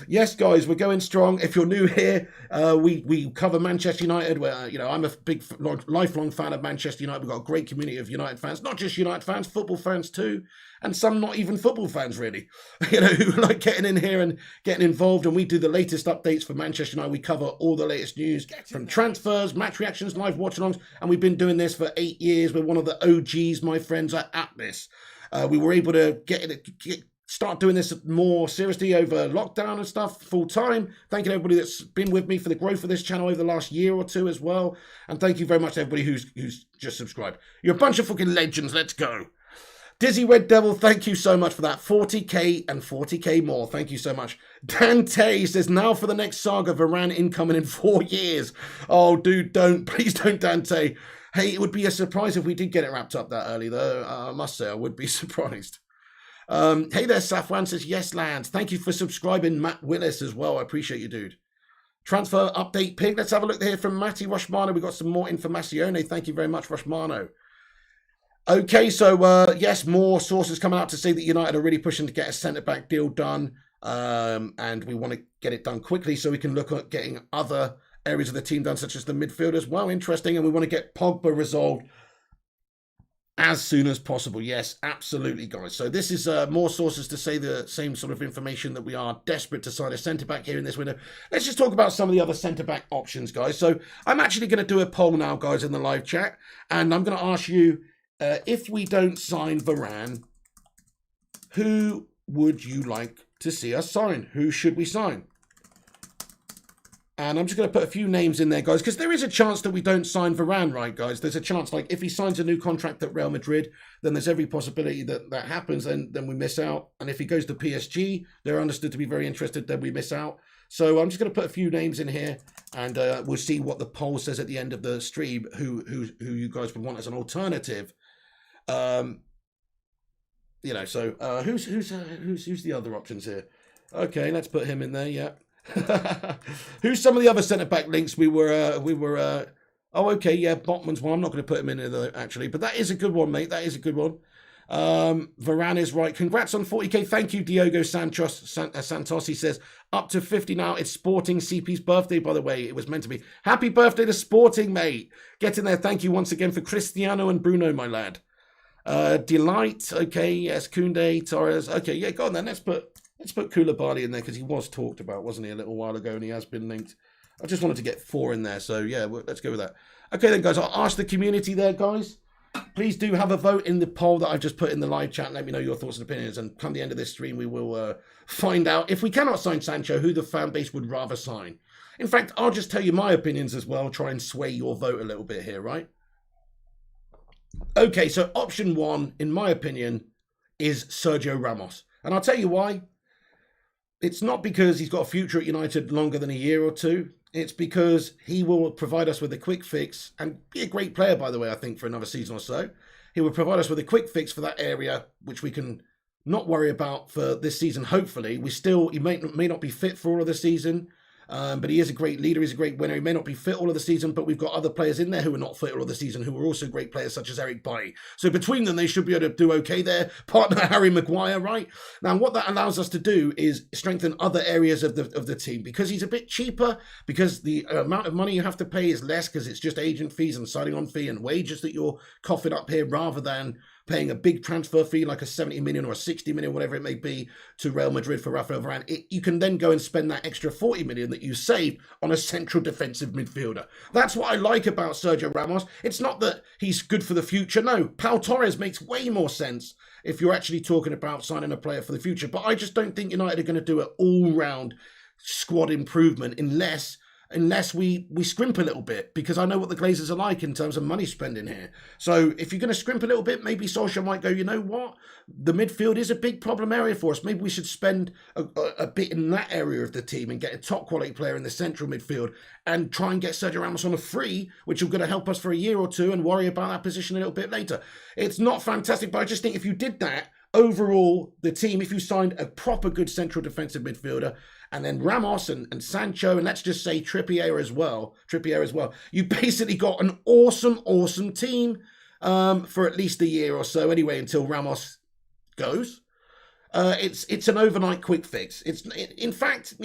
Yes, guys, we're going strong. If you're new here, we cover Manchester United. Where I'm a big, lifelong fan of Manchester United. We've got a great community of United fans, not just United fans, football fans too, and some not even football fans really. Who like getting in here and getting involved. And we do the latest updates for Manchester United. We cover all the latest news from transfers, match reactions, live watch-alongs, and we've been doing this for 8 years. We're one of the OGs, my friends, at this. We were able to start doing this more seriously over lockdown and stuff full time. Thank you to everybody that's been with me for the growth of this channel over the last year or two as well. And thank you very much to everybody who's just subscribed. You're a bunch of fucking legends. Let's go. Dizzy Red Devil, thank you so much for that. 40k and 40k more. Thank you so much. Dante says, now for the next saga, Varane incoming in 4 years. Oh, dude, don't. Please don't, Dante. Hey, it would be a surprise if we did get it wrapped up that early, though. I must say, I would be surprised. Hey there, Safwan says, yes, lads. Thank you for subscribing, Matt Willis, as well. I appreciate you, dude. Transfer update pig. Let's have a look here from Matty Roshmano. We've got some more information. Thank you very much, Roshmano. Okay, so, yes, more sources coming out to say that United are really pushing to get a centre-back deal done. And we want to get it done quickly so we can look at getting other areas of the team done, such as the midfield as well. Interesting. And we want to get Pogba resolved as soon as possible. Yes, absolutely, guys. So this is more sources to say the same sort of information, that we are desperate to sign a centre-back here in this window. Let's just talk about some of the other centre-back options, guys. So I'm actually going to do a poll now, guys, in the live chat. And I'm going to ask you, if we don't sign Varane, who would you like to see us sign? Who should we sign? And I'm just going to put a few names in there, guys, because there is a chance that we don't sign Varane, right, guys? There's a chance, like, if he signs a new contract at Real Madrid, then there's every possibility that that happens, and then we miss out. And if he goes to PSG, they're understood to be very interested, then we miss out. So I'm just going to put a few names in here, and we'll see what the poll says at the end of the stream, who you guys would want as an alternative. So who's the other options here? Okay, let's put him in there. Yeah. Who's some of the other centre back links we were oh, okay, yeah, Botman's one. I'm not going to put him in there actually, but that is a good one, mate. That is a good one. Varane is right. Congrats on 40k. Thank you, Diogo Santos. He says up to 50 now. It's Sporting CP's birthday, by the way. It was meant to be. Happy birthday to Sporting, mate. Get in there. Thank you once again for Cristiano and Bruno, my lad. Delight. Okay, yes, Koundé, Torres. Okay, yeah, go on then. Let's put Koulibaly in there, because he was talked about, wasn't he, a little while ago, and he has been linked. I just wanted to get 4 in there, so yeah, let's go with that. Okay then, guys, I'll ask the community there, guys. Please do have a vote in the poll that I've just put in the live chat. Let me know your thoughts and opinions, and come the end of this stream, we will find out, if we cannot sign Sancho, who the fan base would rather sign. In fact, I'll just tell you my opinions as well, try and sway your vote a little bit here, right? Okay, so option 1, in my opinion, is Sergio Ramos. And I'll tell you why. It's not because he's got a future at United longer than a year or two. It's because he will provide us with a quick fix, and be a great player, by the way, I think, for another season or so. He will provide us with a quick fix for that area, which we can not worry about for this season, hopefully. He may not be fit for all of the season, but he is a great leader. He's a great winner. He may not be fit all of the season, but we've got other players in there who are not fit all of the season who are also great players, such as Eric Bailly. So between them, they should be able to do okay there. Partner Harry Maguire, right? Now, what that allows us to do is strengthen other areas of the team, because he's a bit cheaper, because the amount of money you have to pay is less, because it's just agent fees and signing on fee and wages that you're coughing up here, rather than paying a big transfer fee like a 70 million or a 60 million, whatever it may be, to Real Madrid for Raphael Varane, you can then go and spend that extra 40 million that you saved on a central defensive midfielder. That's what I like about Sergio Ramos. It's not that he's good for the future. No, Pau Torres makes way more sense if you're actually talking about signing a player for the future. But I just don't think United are going to do an all-round squad improvement unless we scrimp a little bit, because I know what the Glazers are like in terms of money spending here. So if you're going to scrimp a little bit, maybe Solskjaer might go, you know what? The midfield is a big problem area for us. Maybe we should spend a bit in that area of the team and get a top quality player in the central midfield and try and get Sergio Ramos on a free, which will going to help us for a year or two, and worry about that position a little bit later. It's not fantastic, but I just think if you did that, overall, the team, if you signed a proper good central defensive midfielder, and then Ramos and Sancho, and let's just say Trippier as well, you basically got an awesome team for at least a year or so anyway, until Ramos goes. It's an overnight quick fix. In fact,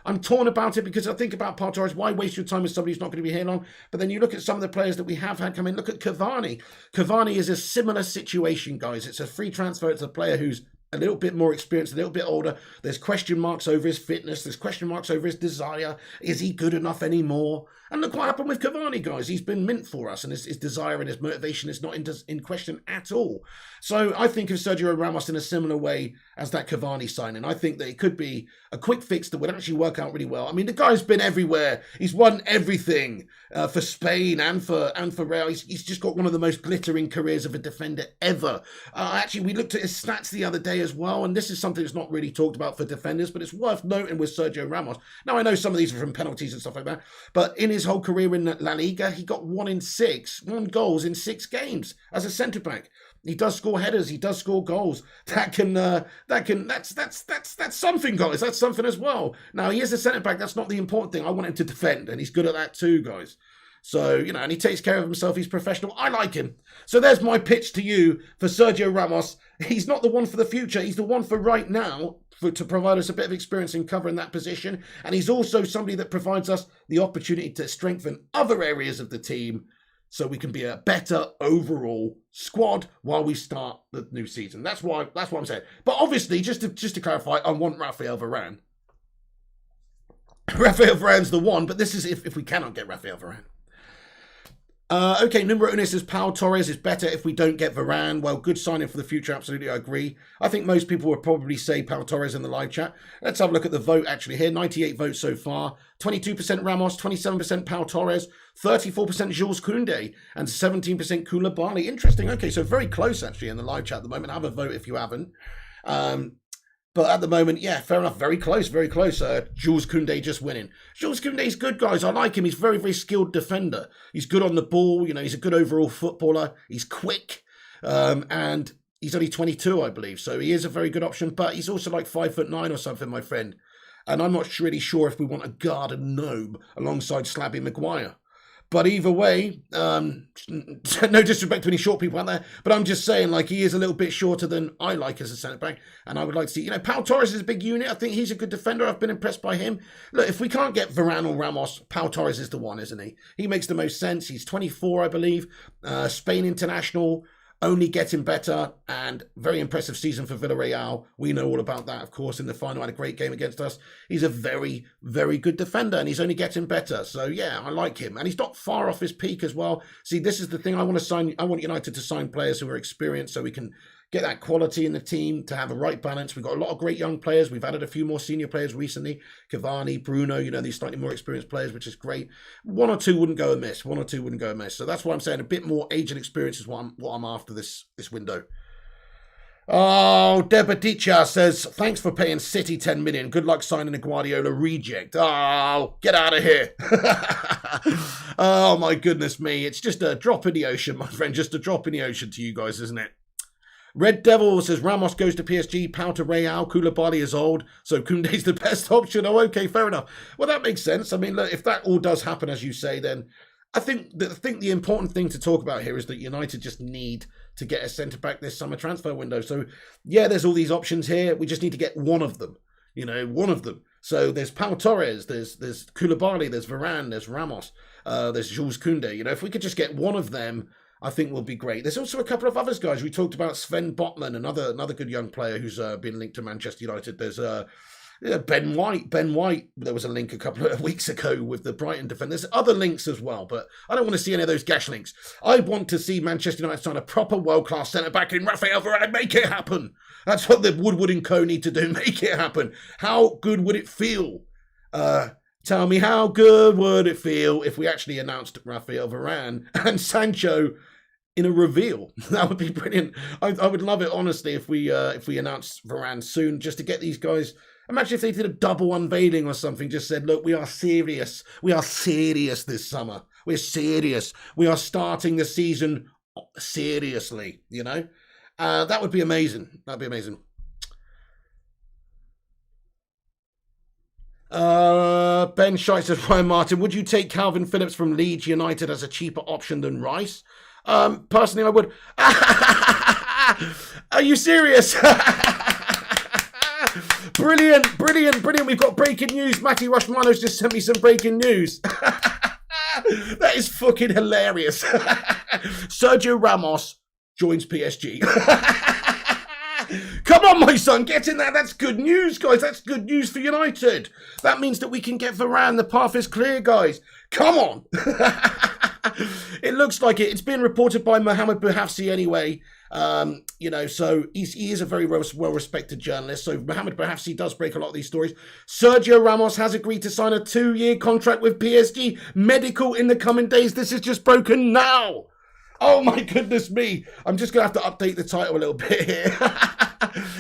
I'm torn about it, because I think about Pau Torres. Why waste your time with somebody who's not going to be here long? But then you look at some of the players that we have had come in. Look at Cavani. Cavani is a similar situation, guys. It's a free transfer. It's a player who's a little bit more experienced, a little bit older. There's question marks over his fitness. There's question marks over his desire. Is he good enough anymore? And look what happened with Cavani, guys. He's been mint for us, and his desire and his motivation is not in question at all. So I think of Sergio Ramos in a similar way as that Cavani signing. I think that it could be a quick fix that would actually work out really well. I mean, the guy's been everywhere. He's won everything for Spain and for Real. He's just got one of the most glittering careers of a defender ever. Actually, we looked at his stats the other day as well, and this is something that's not really talked about for defenders, but it's worth noting with Sergio Ramos. Now, I know some of these are from penalties and stuff like that, but in his whole career in La Liga, he got 1 goals in 6 games as a centre-back. He does score headers. He does score goals. That's something, guys. That's something as well. Now, he is a centre-back. That's not the important thing. I want him to defend, and he's good at that too, guys. So, and he takes care of himself. He's professional. I like him. So there's my pitch to you for Sergio Ramos. He's not the one for the future. He's the one for right now, to provide us a bit of experience in covering that position. And he's also somebody that provides us the opportunity to strengthen other areas of the team, so we can be a better overall squad while we start the new season. That's what I'm saying. But obviously, just to clarify, I want Raphael Varane. Raphael Varane's the one, but this is if we cannot get Raphael Varane. Okay, Numero Uno says Pau Torres is better if we don't get Varane. Well, good signing for the future. Absolutely, I agree. I think most people would probably say Pau Torres in the live chat. Let's have a look at the vote actually here. 98 votes so far. 22% Ramos, 27% Pau Torres, 34% Jules Koundé, and 17% Koulibaly. Interesting. Okay, so very close actually in the live chat at the moment. Have a vote if you haven't. But at the moment, yeah, fair enough. Very close, very close. Jules Koundé just winning. Jules Koundé's good, guys. I like him. He's very, very skilled defender. He's good on the ball. He's a good overall footballer. He's quick. And he's only 22, I believe. So he is a very good option. But he's also like 5'9" or something, my friend. And I'm not really sure if we want a garden gnome alongside Slabby Maguire. But either way, no disrespect to any short people out there, but I'm just saying, he is a little bit shorter than I like as a centre-back, and I would like to see, Pau Torres is a big unit. I think he's a good defender. I've been impressed by him. Look, if we can't get Varane or Ramos, Pau Torres is the one, isn't he? He makes the most sense. He's 24, I believe. Spain international, only getting better, and very impressive season for Villarreal. We know all about that, of course, in the final. Had a great game against us. He's a very, very good defender, and he's only getting better. So, yeah, I like him. And he's not far off his peak as well. See, this is the thing. I want United to sign players who are experienced so we can get that quality in the team to have a right balance. We've got a lot of great young players. We've added a few more senior players recently. Cavani, Bruno, these slightly more experienced players, which is great. One or two wouldn't go amiss. So that's why I'm saying a bit more age and experience is what I'm after this window. Oh, Debadicha says, thanks for paying City 10 million. Good luck signing a Guardiola reject. Oh, get out of here. Oh, my goodness me. It's just a drop in the ocean, my friend. Just a drop in the ocean to you guys, isn't it? Red Devil says Ramos goes to PSG, Pau to Real, Koulibaly is old, so Koundé's the best option. Oh, okay, fair enough. Well, that makes sense. I mean, look, if that all does happen, as you say, then I think the important thing to talk about here is that United just need to get a centre-back this summer transfer window. So, yeah, there's all these options here. We just need to get one of them, one of them. So there's Pau Torres, there's Koulibaly, there's Varane, there's Ramos, there's Jules Koundé. If we could just get one of them, I think will be great. There's also a couple of others, guys. We talked about Sven Botman, another good young player who's been linked to Manchester United. There's Ben White. Ben White, there was a link a couple of weeks ago with the Brighton defender. There's other links as well, but I don't want to see any of those gash links. I want to see Manchester United sign a proper world-class centre-back in Raphael Varane. Make it happen. That's what the Woodward and Co need to do. Make it happen. How good would it feel? Tell me, how good would it feel if we actually announced Raphael Varane and Sancho in a reveal? That would be brilliant. I would love it, honestly, if we announced Varane soon, just to get these guys. Imagine if they did a double unveiling or something, just said, look, we are serious. We are serious this summer. We're serious. We are starting the season seriously, you know? That would be amazing. That'd be amazing. Ben Scheidt says, Ryan Martin, would you take Calvin Phillips from Leeds United as a cheaper option than Rice? Personally, I would. Are you serious? Brilliant, brilliant, brilliant. We've got breaking news. Matty Rushmano's just sent me some breaking news. That is fucking hilarious. Sergio Ramos joins PSG. Come on, my son, get in there. That's good news, guys. That's good news for United. That means that we can get Varane. The path is clear, guys. Come on. It looks like it. It's been reported by Mohamed Bouhafsi anyway. You know, so he is a very well-respected journalist. So Mohamed Bouhafsi does break a lot of these stories. Sergio Ramos has agreed to sign a 2-year contract with PSG. Medical in the coming days. This is just broken now. Oh my goodness me. I'm just going to have to update the title a little bit here.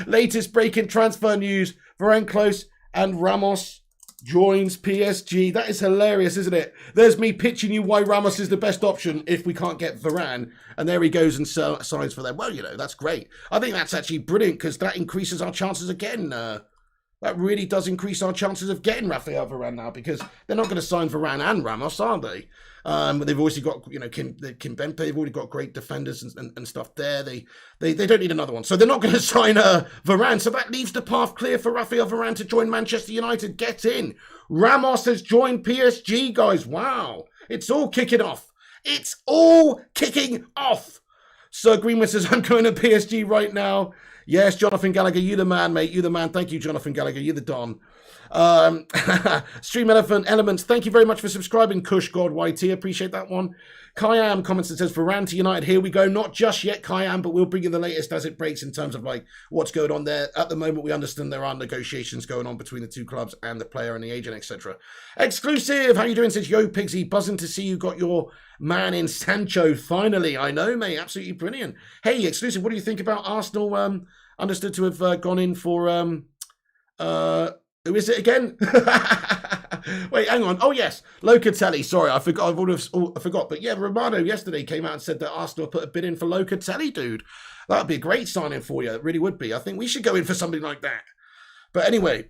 Latest breaking transfer news. Varane close and Ramos joins PSG. That is hilarious, isn't it? There's me pitching you why Ramos is the best option if we can't get Varane. And there he goes and signs for them. Well, you know, that's great. I think that's actually brilliant because that increases our chances again. That really does increase our chances of getting Raphael Varane now, because they're not going to sign Varane and Ramos, are they? They've obviously got, you know, Kim Bempe. They've already got great defenders and stuff there. They don't need another one. So they're not going to sign Varane. So that leaves the path clear for Raphael Varane to join Manchester United. Get in. Ramos has joined PSG, guys. Wow. It's all kicking off. It's all kicking off. Sir Greenwood says, I'm going to PSG right now. Yes, Jonathan Gallagher, you the man, mate. You the man. Thank you, Jonathan Gallagher. You the Don. Stream Elements, thank you very much for subscribing. Kush God YT, appreciate that one. Kayam comments and says, Varane to United, here we go. Not just yet, Kayam, but we'll bring you the latest as it breaks in terms of like what's going on there. At the moment, we understand there are negotiations going on between the two clubs and the player and the agent, etc. Exclusive, how you doing? Says, yo, Pigsy, buzzing to see you got your man in Sancho finally. I know, mate, absolutely brilliant. Hey, Exclusive, what do you think about Arsenal? Understood to have gone in for who is it again? Wait, hang on. Oh, yes. Locatelli. Sorry, I forgot. I forgot. But yeah, Romano yesterday came out and said that Arsenal put a bid in for Locatelli, dude. That would be a great signing for you. It really would be. I think we should go in for something like that. But anyway,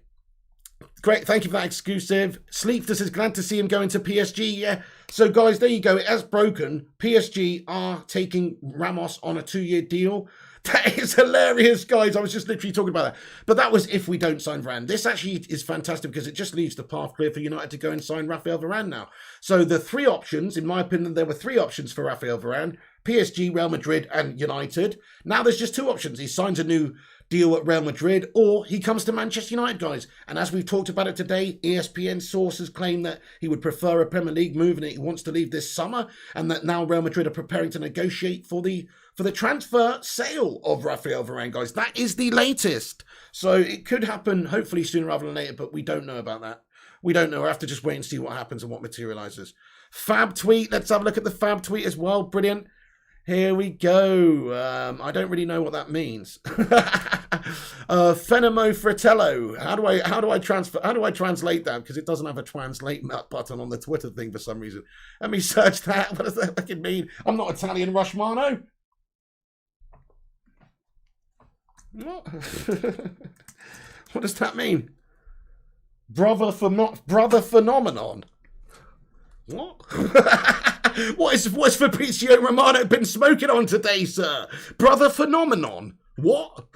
great. Thank you for that, Exclusive. Sleepster says, glad to see him going to PSG. Yeah. So, guys, there you go. It has broken. PSG are taking Ramos on a 2-year deal. That is hilarious, guys. I was just literally talking about that. But that was if we don't sign Varane. This actually is fantastic because it just leaves the path clear for United to go and sign Raphael Varane now. So the 3 options, in my opinion, there were 3 options for Raphael Varane. PSG, Real Madrid and United. Now there's just 2 options. He signs a new deal at Real Madrid or he comes to Manchester United, guys. And as we've talked about it today, ESPN sources claim that he would prefer a Premier League move and he wants to leave this summer, and that now Real Madrid are preparing to negotiate for the transfer sale of Raphael Varane, guys. That is the latest. So it could happen hopefully sooner rather than later, but we don't know about that. We don't know. We have to just wait and see what happens and what materializes. Fab tweet. Let's have a look at the Fab tweet as well. Brilliant. Here we go. I don't really know what that means. Fenemo Fratello. How do I translate that? Because it doesn't have a translate button on the Twitter thing for some reason. Let me search that. What does that fucking mean? I'm not Italian, Rushmano. What? What does that mean? Brother phenomenon. What? What's Fabrizio Romano been smoking on today, sir? Brother phenomenon. What?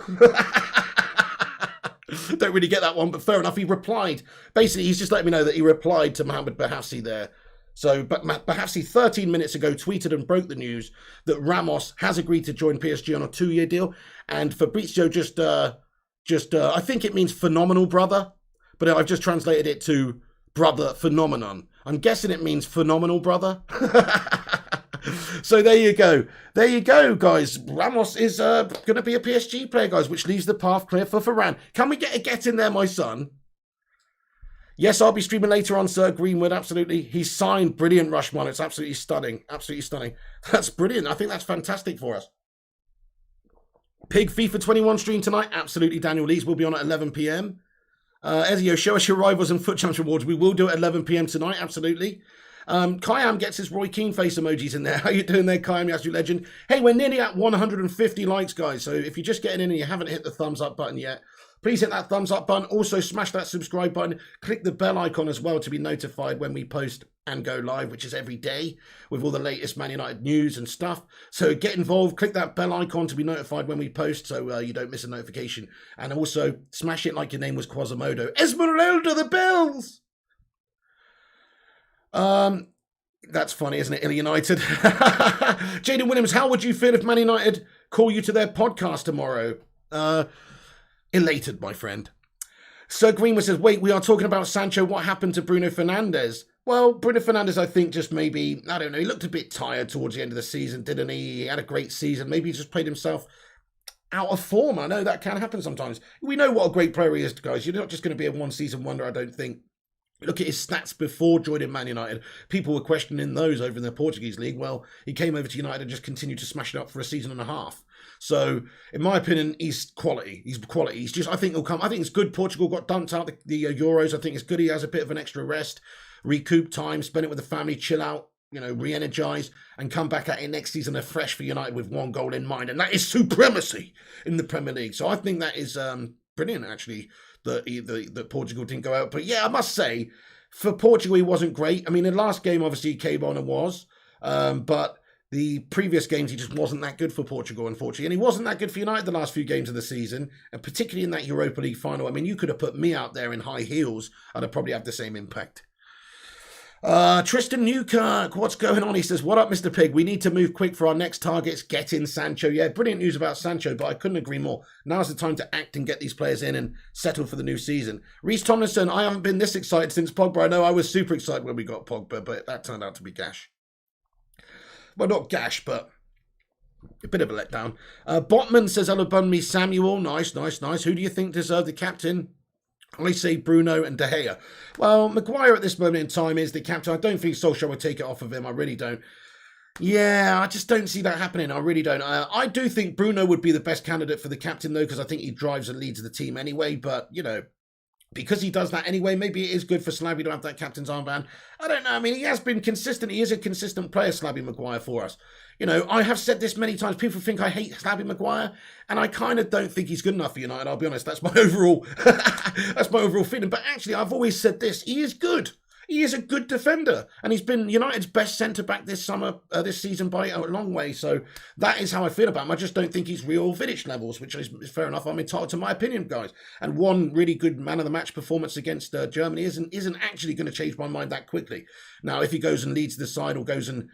Don't really get that one, but fair enough. He replied. Basically, he's just letting me know that he replied to Mohamed Bouhafsi there, So, but Bahafsi 13 minutes ago tweeted and broke the news that Ramos has agreed to join PSG on a 2-year deal. And Fabrizio just I think it means phenomenal brother, but I've just translated it to brother phenomenon. I'm guessing it means phenomenal brother. So there you go. There you go, guys. Ramos is going to be a PSG player, guys, which leaves the path clear for Varane. Can we get a get in there, my son? Yes, I'll be streaming later on, Sir Greenwood, absolutely. He's signed. Brilliant, Rushman. It's absolutely stunning. Absolutely stunning. That's brilliant. I think that's fantastic for us. Pig FIFA 21 stream tonight. Absolutely, Daniel Lees will be on at 11 p.m. Ezio, show us your rivals and foot champs rewards. We will do it at 11 p.m. tonight, absolutely. Kayam gets his Roy Keane face emojis in there. How you doing there, Kayam, you absolute legend? Hey, we're nearly at 150 likes, guys. So if you're just getting in and you haven't hit the thumbs up button yet, please hit that thumbs up button. Also, smash that subscribe button. Click the bell icon as well to be notified when we post and go live, which is every day with all the latest Man United news and stuff. So get involved. Click that bell icon to be notified when we post so you don't miss a notification. And also, smash it like your name was Quasimodo. Esmeralda, the bells! That's funny, isn't it? Ill United. Jaden Williams, how would you feel if Man United call you to their podcast tomorrow? Elated, my friend. Sir Greenwood says, wait, we are talking about Sancho. What happened to Bruno Fernandes? Well, Bruno Fernandes, I think, just maybe, I don't know, he looked a bit tired towards the end of the season, didn't he? He had a great season. Maybe he just played himself out of form. I know that can happen sometimes. We know what a great player he is, guys. You're not just going to be a one-season wonder, I don't think. Look at his stats before joining Man United. People were questioning those over in the Portuguese league. Well, he came over to United and just continued to smash it up for a season and a half. So, in my opinion, he's quality. He's quality. He's just, I think he'll come. I think it's good. Portugal got dumped out the Euros. I think it's good. He has a bit of an extra rest, recoup time, spend it with the family, chill out, you know, re-energize, and come back at it next season afresh for United with one goal in mind, and that is supremacy in the Premier League. So I think that is brilliant, actually, that Portugal didn't go out. But yeah, I must say, for Portugal, he wasn't great. I mean, the last game, obviously, he came on and was, but the previous games, he just wasn't that good for Portugal, unfortunately. And he wasn't that good for United the last few games of the season, and particularly in that Europa League final. I mean, you could have put me out there in high heels, and I'd probably have the same impact. Tristan Newkirk, what's going on? He says, what up, Mr. Pig? We need to move quick for our next targets. Get in Sancho. Yeah, brilliant news about Sancho, but I couldn't agree more. Now's the time to act and get these players in and settle for the new season. Reece Tomlinson, I haven't been this excited since Pogba. I know I was super excited when we got Pogba, but that turned out to be gash. Well, not gash, but a bit of a letdown. Botman says, hello, Bunmi Samuel. Nice. Who do you think deserved the captain? I say Bruno and De Gea. Well, Maguire at this moment in time is the captain. I don't think Solskjaer would take it off of him. I really don't. Yeah, I just don't see that happening. I really don't. I do think Bruno would be the best candidate for the captain, though, because I think he drives and leads the team anyway. But, you know, because he does that anyway, maybe it is good for Slabby to have that captain's armband. I don't know. I mean, he has been consistent. He is a consistent player, Slabby Maguire, for us. You know, I have said this many times. People think I hate Slabby Maguire, and I kind of don't think he's good enough for United. I'll be honest. That's my overall, that's my overall feeling. But actually, I've always said this: he is good. He is a good defender, and he's been United's best centre-back this season by a long way. So that is how I feel about him. I just don't think he's real Vidic levels, which is fair enough. I'm entitled to my opinion, guys. And one really good man-of-the-match performance against Germany isn't actually going to change my mind that quickly. Now, if he goes and leads the side or goes and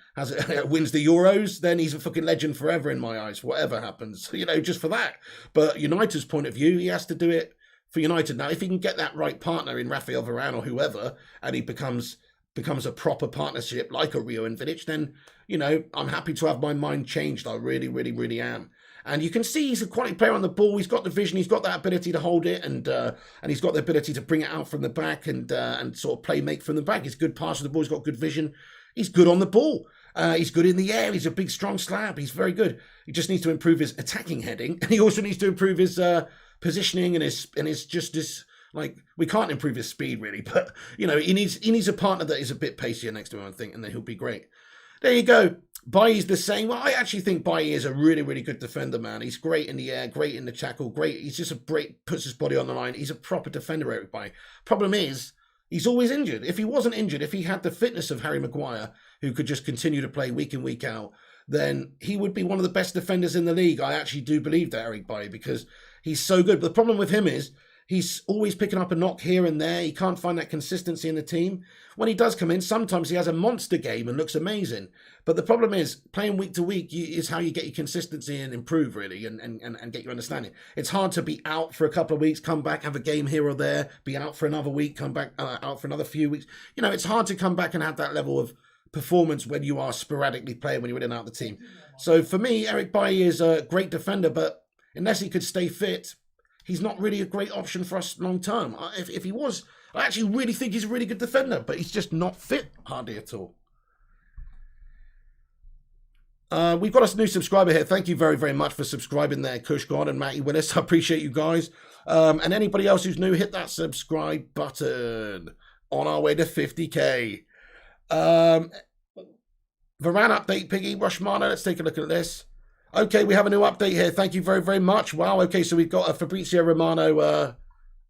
wins the Euros, then he's a fucking legend forever in my eyes, whatever happens, you know, just for that. But United's point of view, he has to do it for United. Now, if he can get that right partner in Raphael Varane or whoever, and he becomes a proper partnership like a Rio and Vidic, then, you know, I'm happy to have my mind changed. I really, really, really am. And you can see he's a quality player on the ball. He's got the vision. He's got that ability to hold it, and he's got the ability to bring it out from the back and sort of play make from the back. He's a good passer of the ball. He's got good vision. He's good on the ball. He's good in the air. He's a big, strong slab. He's very good. He just needs to improve his attacking heading, and he also needs to improve his positioning and his just his, like, we can't improve his speed really, but you know, he needs a partner that is a bit pacier next to him, I think, and then he'll be great. There you go. Bailly's the same. Well, I actually think Bailly is a really, really good defender, man. He's great in the air, great in the tackle, great. He's just puts his body on the line. He's a proper defender, Eric Bailly. Problem is, he's always injured. If he wasn't injured, if he had the fitness of Harry Maguire, who could just continue to play week in, week out, then he would be one of the best defenders in the league. I actually do believe that, Eric Bailly, because he's so good. But the problem with him is He's always picking up a knock here and there. He can't find that consistency in the team. When he does come in, sometimes he has a monster game and looks amazing. But the problem is, playing week to week is how you get your consistency and improve, really, and get your understanding. It's hard to be out for a couple of weeks, come back, have a game here or there, be out for another week, come back out for another few weeks. It's hard to come back and have that level of performance when you are sporadically playing, when you're in and out of the team. So for me, Eric Bailly is a great defender, but unless he could stay fit, he's not really a great option for us long term. If he was, I actually really think he's a really good defender, but he's just not fit hardly at all. We've got a new subscriber here. Thank you very, very much for subscribing there, Kushgod and Matty Willis. I appreciate you guys. And anybody else who's new, hit that subscribe button. On our way to 50k. Varane update, Piggy, Rushmana. Let's take a look at this. Okay, we have a new update here. Thank you very, very much. Wow, okay, so we've got a Fabrizio Romano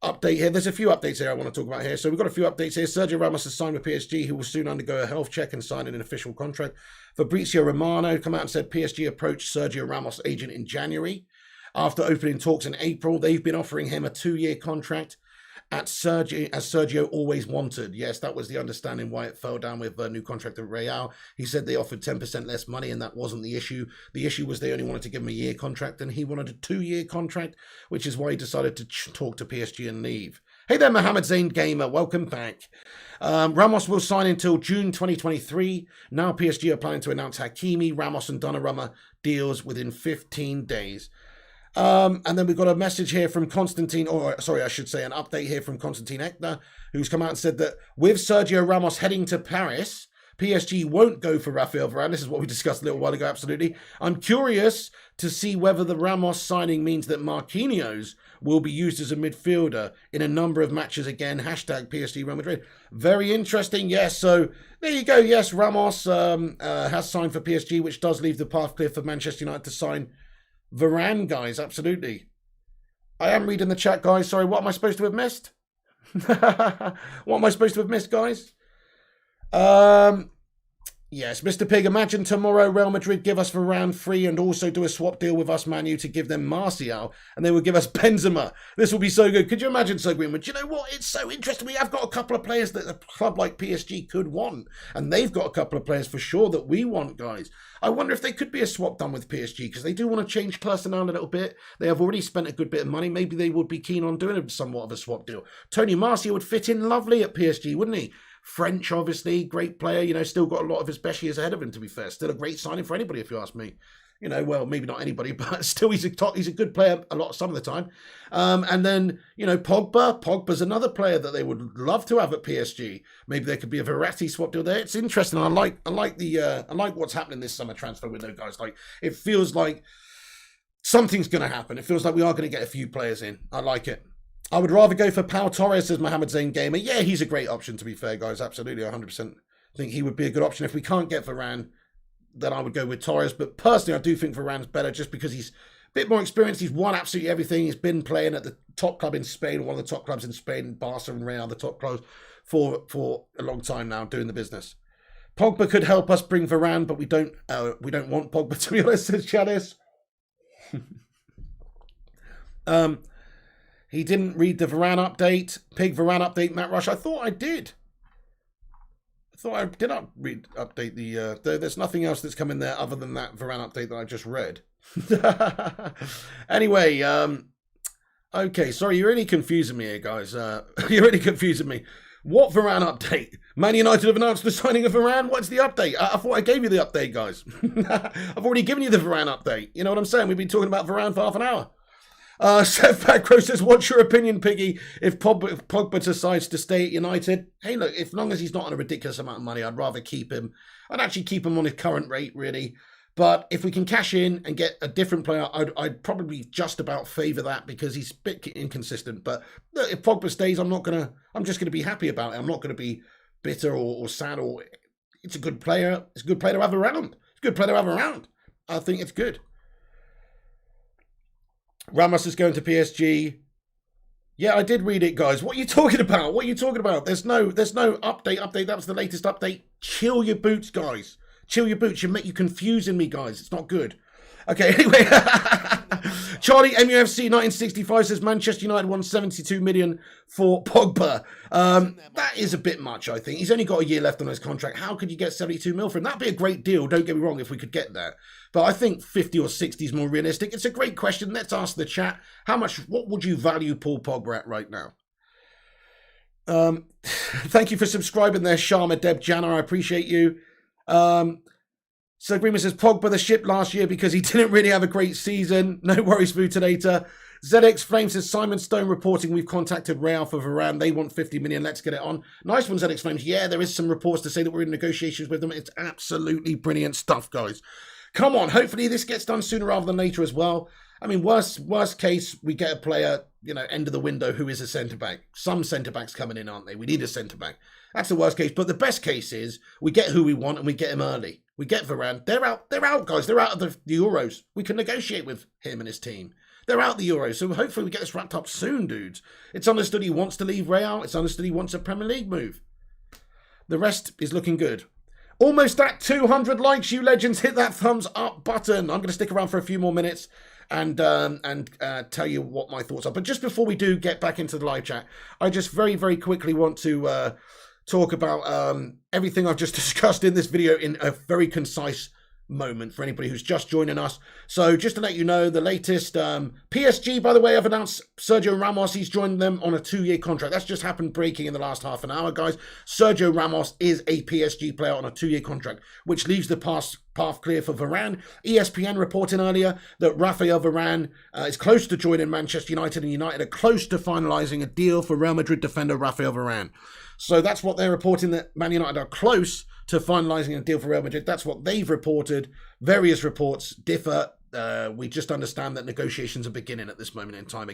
update here. There's a few updates here I want to talk about here. So we've got a few updates here. Sergio Ramos has signed with PSG, who will soon undergo a health check and sign an official contract. Fabrizio Romano come out and said PSG approached Sergio Ramos' agent in January. After opening talks in April, they've been offering him a 2-year contract as Sergio always wanted. Yes, that was the understanding why it fell down with a new contract at Real. He said they offered 10% less money, and that wasn't the issue. The issue was they only wanted to give him a year contract, and he wanted a 2-year contract, which is why he decided to talk to PSG and leave. Hey there, Mohammed Zain Gamer. Welcome back. Ramos will sign until June 2023. Now PSG are planning to announce Hakimi, Ramos, and Donnarumma deals within 15 days. And then we've got a message here from Constantine, or sorry, I should say an update here from Constantine Ekner, who's come out and said that with Sergio Ramos heading to Paris, PSG won't go for Raphael Varane. This is what we discussed a little while ago, absolutely. I'm curious to see whether the Ramos signing means that Marquinhos will be used as a midfielder in a number of matches again. Hashtag PSG Real Madrid. Very interesting, yes. So there you go. Yes, Ramos has signed for PSG, which does leave the path clear for Manchester United to sign Varane, guys, absolutely. I am reading the chat, guys. Sorry, what am I supposed to have missed? What am I supposed to have missed, guys? Yes, Mr. Pig, imagine tomorrow Real Madrid give us Varane free and also do a swap deal with us, Man U, to give them Martial, and they will give us Benzema. This will be so good. Could you imagine so Greenwood? Do you know what? It's so interesting. We have got a couple of players that a club like PSG could want, and they've got a couple of players for sure that we want, guys. I wonder if they could be a swap done with PSG, because they do want to change personnel a little bit. They have already spent a good bit of money. Maybe they would be keen on doing somewhat of a swap deal. Tony Martial would fit in lovely at PSG, wouldn't he? French, obviously, great player, still got a lot of his best years ahead of him, to be fair. Still a great signing for anybody, if you ask me. Well, maybe not anybody, but still he's a good player some of the time. And then, Pogba. Pogba's another player that they would love to have at PSG. Maybe there could be a Verratti swap deal there. It's interesting. I like what's happening this summer transfer window, guys. Like, it feels like something's going to happen. It feels like we are going to get a few players in. I like it. I would rather go for Pau Torres, says Mohammed Zain Gamer. Yeah, he's a great option, to be fair, guys. Absolutely, 100% think he would be a good option. If we can't get Varane, then I would go with Torres. But personally, I do think Varane's better just because he's a bit more experienced. He's won absolutely everything. He's been playing at the top club in Spain, one of the top clubs in Spain, Barca and Real, the top clubs, for a long time now, doing the business. Pogba could help us bring Varane, but we don't want Pogba, to be honest, says Chalice. He didn't read the Varane update. Pig Varane update, Matt Rush. I thought I did. Update the... there's nothing else that's come in there other than that Varane update that I just read. Anyway, okay, sorry, you're really confusing me here, guys. You're really confusing me. What Varane update? Man United have announced the signing of Varane? What's the update? I thought I gave you the update, guys. I've already given you the Varane update. You know what I'm saying? We've been talking about Varane for half an hour. Seth Bagro says, what's your opinion, Piggy, if Pogba decides to stay at United? Hey, look, as long as he's not on a ridiculous amount of money, I'd rather keep him. I'd actually keep him on his current rate, really. But if we can cash in and get a different player, I'd probably just about favour that because he's a bit inconsistent. But look, if Pogba stays, I'm just going to be happy about it. I'm not going to be bitter or sad. It's a good player. It's a good player to have around. It's a good player to have around. I think it's good. Ramos is going to PSG. Yeah, I did read it, guys. What are you talking about? What are you talking about? There's no update. That was the latest update. Chill your boots, guys. Chill your boots. You're confusing me, guys. It's not good. Okay, anyway. Charlie MUFC 1965 says Manchester United won 72 million for Pogba. That is a bit much, I think. He's only got a year left on his contract. How could you get 72 mil for him? That'd be a great deal, don't get me wrong, if we could get that. But I think 50 or 60 is more realistic. It's a great question. Let's ask the chat. What would you value Paul Pogba at right now? Thank you for subscribing there, Sharma Deb Jana. I appreciate you. So Greenman says Pogba the ship last year because he didn't really have a great season. No worries, Vutilator. ZX Flame says Simon Stone reporting we've contacted Real for Varane. They want 50 million. Let's get it on. Nice one, ZX Flames. Yeah, there is some reports to say that we're in negotiations with them. It's absolutely brilliant stuff, guys. Come on. Hopefully this gets done sooner rather than later as well. I mean, worst case, we get a player, end of the window who is a centre-back. Some centre-backs coming in, aren't they? We need a centre-back. That's the worst case. But the best case is we get who we want and we get him early. We get Varane. They're out, guys. They're out of the Euros. We can negotiate with him and his team. They're out the Euros. So hopefully we get this wrapped up soon, dudes. It's understood he wants to leave Real. It's understood he wants a Premier League move. The rest is looking good. Almost at 200 likes, you legends. Hit that thumbs up button. I'm going to stick around for a few more minutes and tell you what my thoughts are. But just before we do get back into the live chat, I just very, very quickly want to talk about everything I've just discussed in this video in a very concise moment for anybody who's just joining us. So just to let you know, the latest PSG, by the way, have announced Sergio Ramos. He's joined them on a 2-year contract. That's just happened breaking in the last half an hour, guys. Sergio Ramos is a PSG player on a 2-year contract, which leaves the path clear for Varane. ESPN reporting earlier that Raphael Varane is close to joining Manchester United, and United are close to finalising a deal for Real Madrid defender Raphael Varane. So that's what they're reporting, that Man United are close to finalising a deal for Real Madrid. That's what they've reported. Various reports differ. We just understand that negotiations are beginning at this moment in time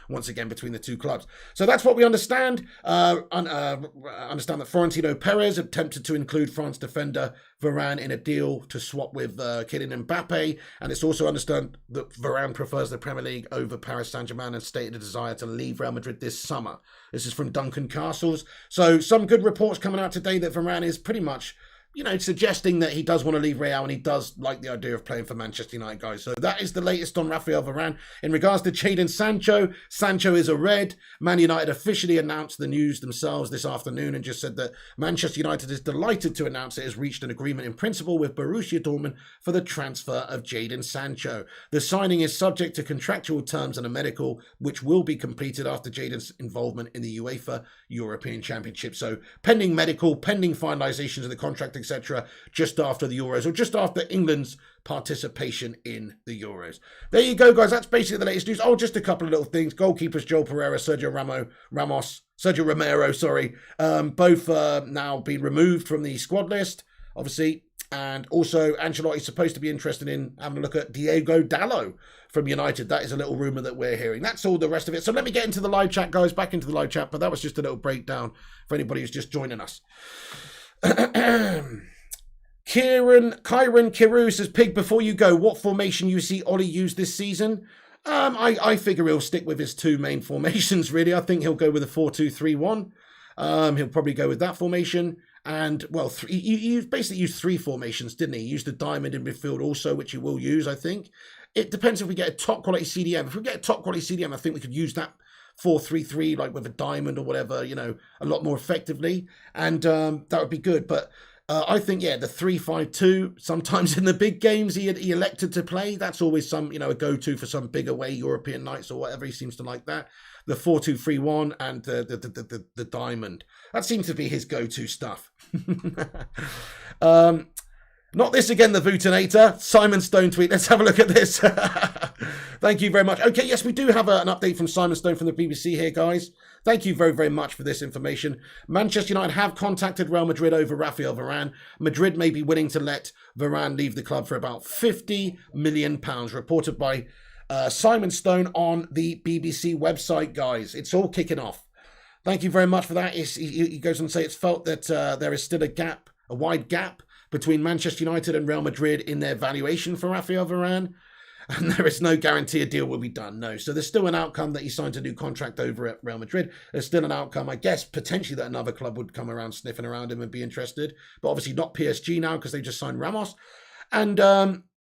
once again, between the two clubs. So that's what we understand. Understand that Florentino Perez attempted to include France defender Varane in a deal to swap with Kylian Mbappe. And it's also understood that Varane prefers the Premier League over Paris Saint-Germain and stated a desire to leave Real Madrid this summer. This is from Duncan Castles. So some good reports coming out today that Varane is pretty much suggesting that he does want to leave Real and he does like the idea of playing for Manchester United, guys. So that is the latest on Raphael Varane. In regards to Jadon Sancho, Sancho is a red. Man United officially announced the news themselves this afternoon and just said that Manchester United is delighted to announce it has reached an agreement in principle with Borussia Dortmund for the transfer of Jadon Sancho. The signing is subject to contractual terms and a medical, which will be completed after Jadon's involvement in the UEFA European Championship. So pending medical, pending finalisations of the contract, etc., just after the Euros, or just after England's participation in the Euros. There you go, guys. That's basically the latest news. Oh, just a couple of little things. Goalkeepers Joel Pereira, Sergio Romero, both now been removed from the squad list, obviously. And also, Ancelotti's supposed to be interested in having a look at Diego Dallo from United. That is a little rumour that we're hearing. That's all the rest of it. So let me get into the live chat, guys, back into the live chat. But that was just a little breakdown for anybody who's just joining us. Kyron Kiru says, Pig, before you go, what formation you see Ollie use this season? I figure he'll stick with his two main formations, really. I think he'll go with a 4-2-3-1. He'll probably go with that formation. And, well, he basically used 3 formations, didn't he? He used the diamond in midfield also, which he will use, I think. It depends if we get a top-quality CDM. If we get a top-quality CDM, I think we could use that 4-3-3, like with a diamond or whatever, a lot more effectively. And that would be good. But I think, the 3-5-2, sometimes in the big games he elected to play. That's always a go-to for some big away European nights or whatever. He seems to like that. The 4-2-3-1 and the diamond. That seems to be his go-to stuff. Not this again, the Vutinator. Simon Stone tweet. Let's have a look at this. Thank you very much. Okay, yes, we do have an update from Simon Stone from the BBC here, guys. Thank you very, very much for this information. Manchester United have contacted Real Madrid over Raphael Varane. Madrid may be willing to let Varane leave the club for about £50 million, reported by Simon Stone on the BBC website, guys. It's all kicking off. Thank you very much for that. He goes on to say it's felt that there is still a wide gap between Manchester United and Real Madrid in their valuation for Raphael Varane. And there is no guarantee a deal will be done. No. So there's still an outcome that he signed a new contract over at Real Madrid. There's still an outcome, I guess, potentially that another club would come around sniffing around him and be interested. But obviously not PSG now because they just signed Ramos. And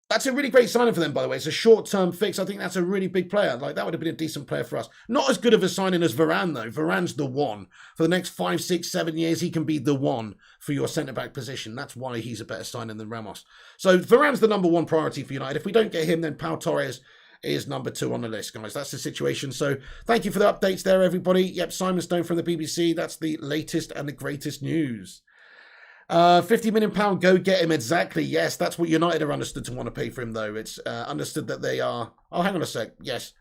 That's a really great signing for them, by the way. It's a short-term fix. I think that's a really big player. Like, that would have been a decent player for us. Not as good of a signing as Varane, though. Varane's the one. For the next 5, 6, 7 years, he can be the one for your centre-back position. That's why he's a better signing than Ramos. So Varane's the number one priority for United. If we don't get him, then Pau Torres is number 2 on the list, guys. That's the situation. So thank you for the updates there, everybody. Yep, Simon Stone from the BBC. That's the latest and the greatest news. £50 million, go get him. Exactly. Yes, that's what United are understood to want to pay for him, though. It's understood that they are. Oh, hang on a sec. Yes.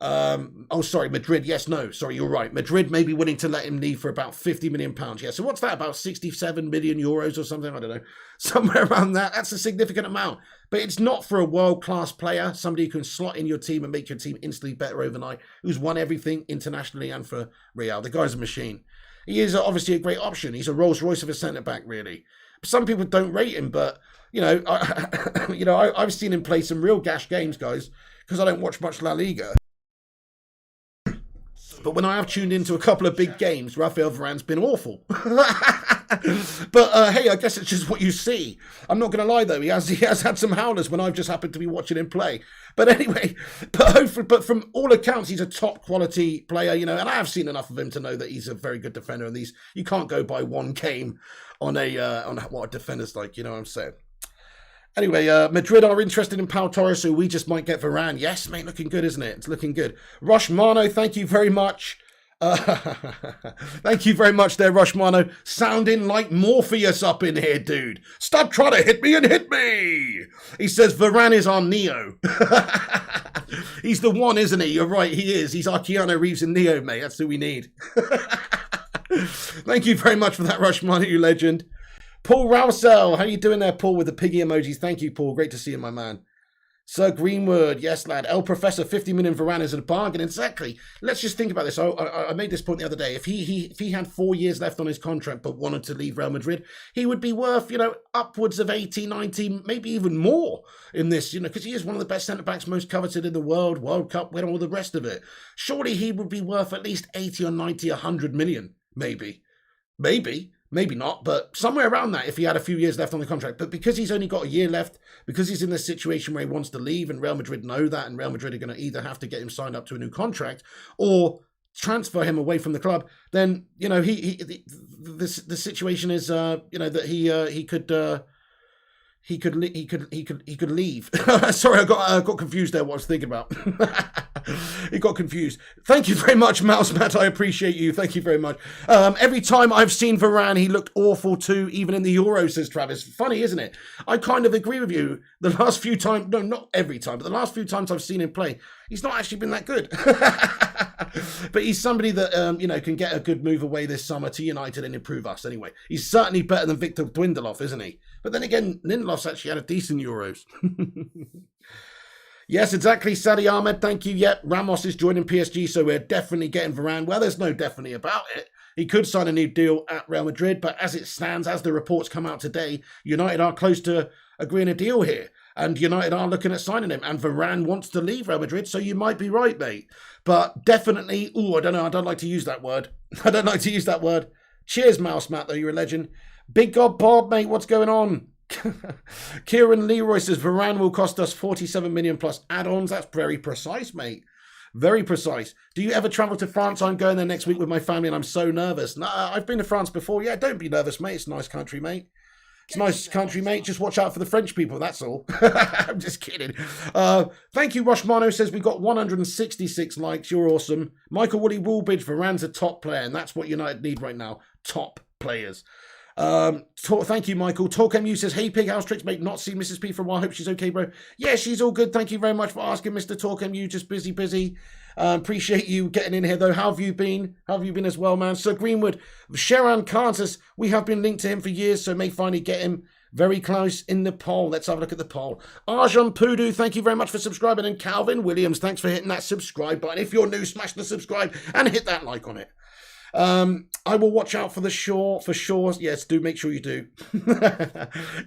Sorry, Madrid. Yes, no. Sorry, you're right. Madrid may be willing to let him leave for about £50 million. Yeah. So what's that? About 67 million euros or something? I don't know. Somewhere around that. That's a significant amount. But it's not for a world-class player, somebody who can slot in your team and make your team instantly better overnight, who's won everything internationally and for Real. The guy's a machine. He is obviously a great option. He's a Rolls Royce of a centre-back, really. Some people don't rate him, but, I've seen him play some real gash games, guys, because I don't watch much La Liga. But when I have tuned into a couple of big games, Raphael Varane's been awful. But hey, I guess it's just what you see. I'm not going to lie, though. He has had some howlers when I've just happened to be watching him play. But anyway, but from all accounts, he's a top quality player, and I have seen enough of him to know that he's a very good defender. And you can't go by one game on what a defender's like. You know what I'm saying? Anyway, Madrid are interested in Pau Torres, so we just might get Varane. Yes, mate, looking good, isn't it? It's looking good. Rush Mano, thank you very much. Thank you very much there, Rush Mano. Sounding like Morpheus up in here, dude. Stop trying to hit me and hit me. He says Varane is our Neo. He's the one, isn't he? You're right, he is. He's our Keanu Reeves and Neo, mate. That's who we need. Thank you very much for that, Rush Mano, you legend. Paul Rousell, how you doing there, Paul, with the piggy emojis? Thank you, Paul. Great to see you, my man. Sir Greenwood, yes, lad. El Professor, 50 million Varane is a bargain. Exactly. Let's just think about this. I made this point the other day. If he had 4 years left on his contract but wanted to leave Real Madrid, he would be worth, upwards of 80, 90, maybe even more in this, because he is one of the best centre-backs, most coveted in the world, World Cup winner, all the rest of it. Surely he would be worth at least 80 or 90, 100 million, maybe. Maybe not, but somewhere around that if he had a few years left on the contract. But because he's only got a year left, because he's in this situation where he wants to leave and Real Madrid know that, and Real Madrid are going to either have to get him signed up to a new contract or transfer him away from the club, then, the situation is, that he could leave. Sorry, I got confused there what I was thinking about. He got confused. Thank you very much, Mouse Matt. I appreciate you. Thank you very much. Every time I've seen Varane, he looked awful too, even in the Euros, says Travis. Funny, isn't it? I kind of agree with you. The last few times, no, not every time, but the last few times I've seen him play, he's not actually been that good. But he's somebody that, can get a good move away this summer to United and improve us anyway. He's certainly better than Victor Lindelof, isn't he? But then again, Lindelof's actually had a decent Euros. Yes, exactly, Sadi Ahmed. Thank you. Yep, Ramos is joining PSG, so we're definitely getting Varane. Well, there's no definitely about it. He could sign a new deal at Real Madrid, but as it stands, as the reports come out today, United are close to agreeing a deal here. And United are looking at signing him. And Varane wants to leave Real Madrid, so you might be right, mate. But definitely, I don't know. I don't like to use that word. Cheers, Mouse Matt, though. You're a legend. Big God Bob, mate, what's going on? Kieran Leroy says Varane will cost us 47 million plus add-ons. That's very precise, mate. Very precise. Do you ever travel to France? I'm going there next week with my family and I'm so nervous. No, I've been to France before. Yeah, don't be nervous, mate. It's a nice country, mate. It's a nice country, mate. Just watch out for the French people, that's all. I'm just kidding. Thank you, Roshmano says we got 166 likes. You're awesome. Michael Woody Woolbridge, Varane's a top player, and that's what United need right now. Top players. Thank you, Michael. Talk MU says, hey, Pig House Tricks, mate. Not seen Mrs. P for a while. Hope she's okay, bro. Yeah, she's all good. Thank you very much for asking, Mr. Talk MU. Just busy. Appreciate you getting in here, though. How have you been? How have you been as well, man? Sir Greenwood, Sharon Khan says, we have been linked to him for years, so may finally get him very close in the poll. Let's have a look at the poll. Arjun Pudu, thank you very much for subscribing. And Calvin Williams, thanks for hitting that subscribe button. If you're new, smash the subscribe and hit that like on it. I will watch out for the Shaw, for sure. Yes, do make sure you do.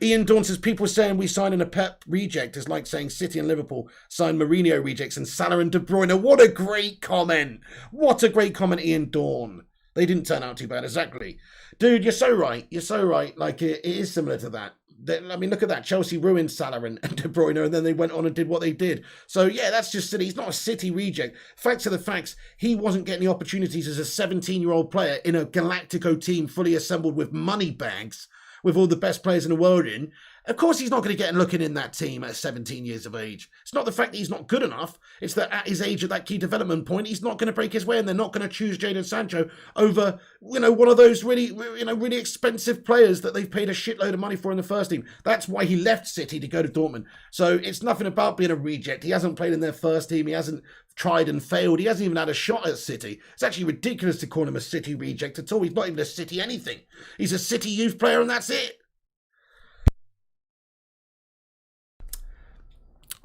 Ian Dawn says, people saying we sign in a Pep reject is like saying City and Liverpool sign Mourinho rejects and Salah and De Bruyne. What a great comment. What a great comment, Ian Dawn. They didn't turn out too bad, exactly. Dude, you're so right. You're so right. Like, it is similar to that. I mean, look at that. Chelsea ruined Salah and De Bruyne, and then they went on and did what they did. So, yeah, that's just silly. He's not a City reject. Facts are the facts. He wasn't getting the opportunities as a 17-year-old player in a Galactico team fully assembled with money bags, with all the best players in the world in. Of course, he's not going to get looking in that team at 17 years of age. It's not the fact that he's not good enough. It's that at his age, at that key development point, he's not going to break his way, and they're not going to choose Jadon Sancho over, one of those really expensive players that they've paid a shitload of money for in the first team. That's why he left City to go to Dortmund. So it's nothing about being a reject. He hasn't played in their first team. He hasn't tried and failed. He hasn't even had a shot at City. It's actually ridiculous to call him a City reject at all. He's not even a City anything. He's a City youth player, and that's it.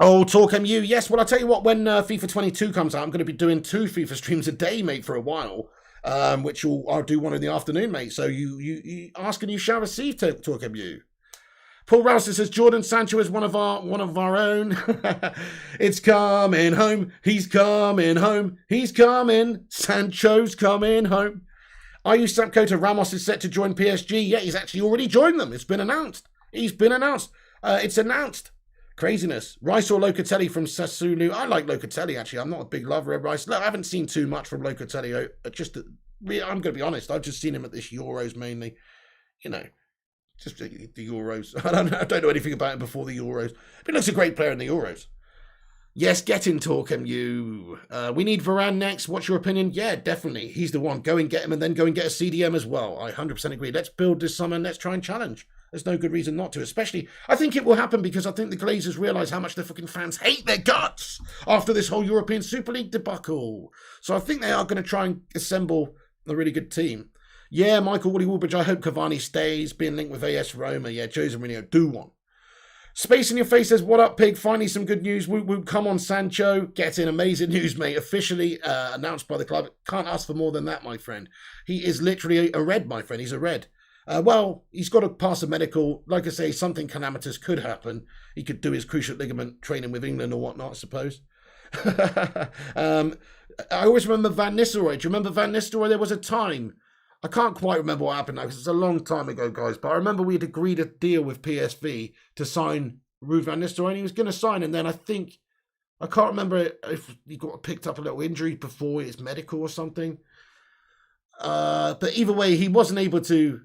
Oh, Talk MU. Yes, well, I'll tell you what, when FIFA 22 comes out, I'm going to be doing 2 FIFA streams a day, mate, for a while, which I'll do one in the afternoon, mate. So you ask and you shall receive, Talk MU. Paul Rouse says, Jadon Sancho is one of our own. It's coming home. He's coming home. He's coming. Sancho's coming home. Are you Sergio Ramos is set to join PSG? Yeah, he's actually already joined them. It's been announced. It's announced. Craziness. Rice or Locatelli from Sassuolo. I like Locatelli, actually. I'm not a big lover of Rice. Look, I haven't seen too much from Locatelli. I'm going to be honest. I've just seen him at this Euros mainly. Just the Euros. I don't know anything about him before the Euros. But he looks a great player in the Euros. Yes, get in, Talk MU. We need Varane next. What's your opinion? Yeah, definitely. He's the one. Go and get him, and then go and get a CDM as well. I 100% agree. Let's build this summer and let's try and challenge. There's no good reason not to, especially, I think it will happen because I think the Glazers realise how much the fucking fans hate their guts after this whole European Super League debacle. So I think they are going to try and assemble a really good team. Yeah, Michael Woody Woolbridge, I hope Cavani stays, being linked with AS Roma. Yeah, Jose Mourinho, do one. Space in your face says, what up, pig? Finally some good news. Woo, come on, Sancho. Get in. Amazing news, mate. Officially announced by the club. Can't ask for more than that, my friend. He is literally a red, my friend. He's a red. Well, he's got to pass a medical. Like I say, something calamitous could happen. He could do his cruciate ligament training with England or whatnot, I suppose. I always remember Van Nistelrooy. Do you remember Van Nistelrooy? There was a time, I can't quite remember what happened now because it's a long time ago, guys, but I remember we had agreed a deal with PSV to sign Ruud Van Nistelrooy, and he was going to sign, and then I can't remember if he got picked up a little injury before his medical or something. But either way, he wasn't able to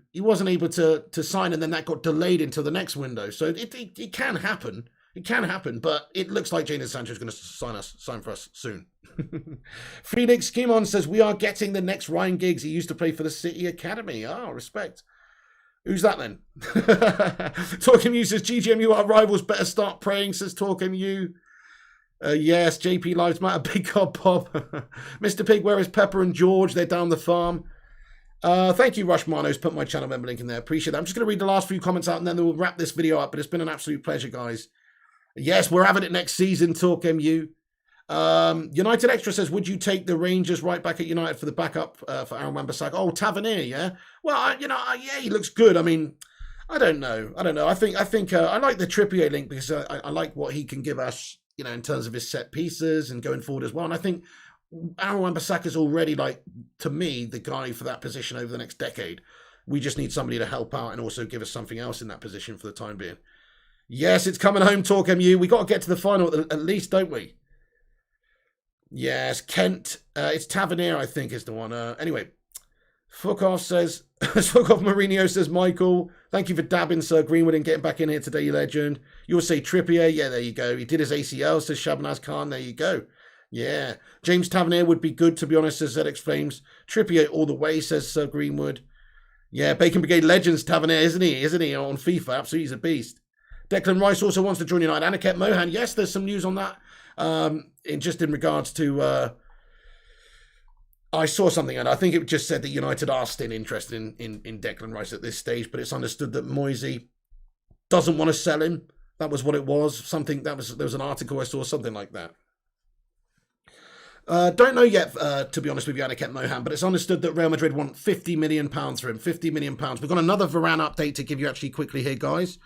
sign, and then that got delayed until the next window. So it can happen. It can happen, but it looks like Jadon Sancho is going to sign for us soon. Felix Kimon says, we are getting the next Ryan Giggs. He used to play for the City Academy. Ah, respect. Who's that then? Talking MU says, GGMU, our rivals better start praying, says Talking MU. Yes, JP Lives Matter, Big God Bob. Mr. Pig, where is Pepper and George? They're down the farm. Thank you, Rush Manos. Put my channel member link in there. Appreciate that. I'm just going to read the last few comments out and then we'll wrap this video up. But it's been an absolute pleasure, guys. Yes, we're having it next season, Talk MU. United Extra says, would you take the Rangers right back at United for the backup for Aaron Wan-Bissaka? Oh, Tavernier, yeah? Well, yeah, he looks good. I mean, I don't know. I think I like the Trippier link because I like what he can give us, in terms of his set pieces and going forward as well. And I think Aaron Wan-Bissaka is already, to me, the guy for that position over the next decade. We just need somebody to help out and also give us something else in that position for the time being. Yes, it's coming home, Talk MU. We got to get to the final at least, don't we? Yes, Kent. It's Tavernier, I think, is the one. Anyway, Fuck-Off says, Fuck-Off Mourinho says, Michael, thank you for dabbing Sir Greenwood and getting back in here today, you legend. You'll say Trippier. Yeah, there you go. He did his ACL, says Shabnaz Khan. There you go. Yeah. James Tavernier would be good, to be honest, says ZX Flames. Trippier all the way, says Sir Greenwood. Yeah, Bacon Brigade Legends Tavernier, isn't he? On FIFA. Absolutely, he's a beast. Declan Rice also wants to join United. Aniket Mohan, yes, there's some news on that. In regards to, I saw something and I think it just said that United are still interested in Declan Rice at this stage, but it's understood that Moisey doesn't want to sell him. That was what it was. There was an article I saw, something like that. Don't know yet, to be honest with you, Aniket Mohan, but it's understood that Real Madrid want £50 million for him. £50 million. We've got another Varane update to give you actually quickly here, guys.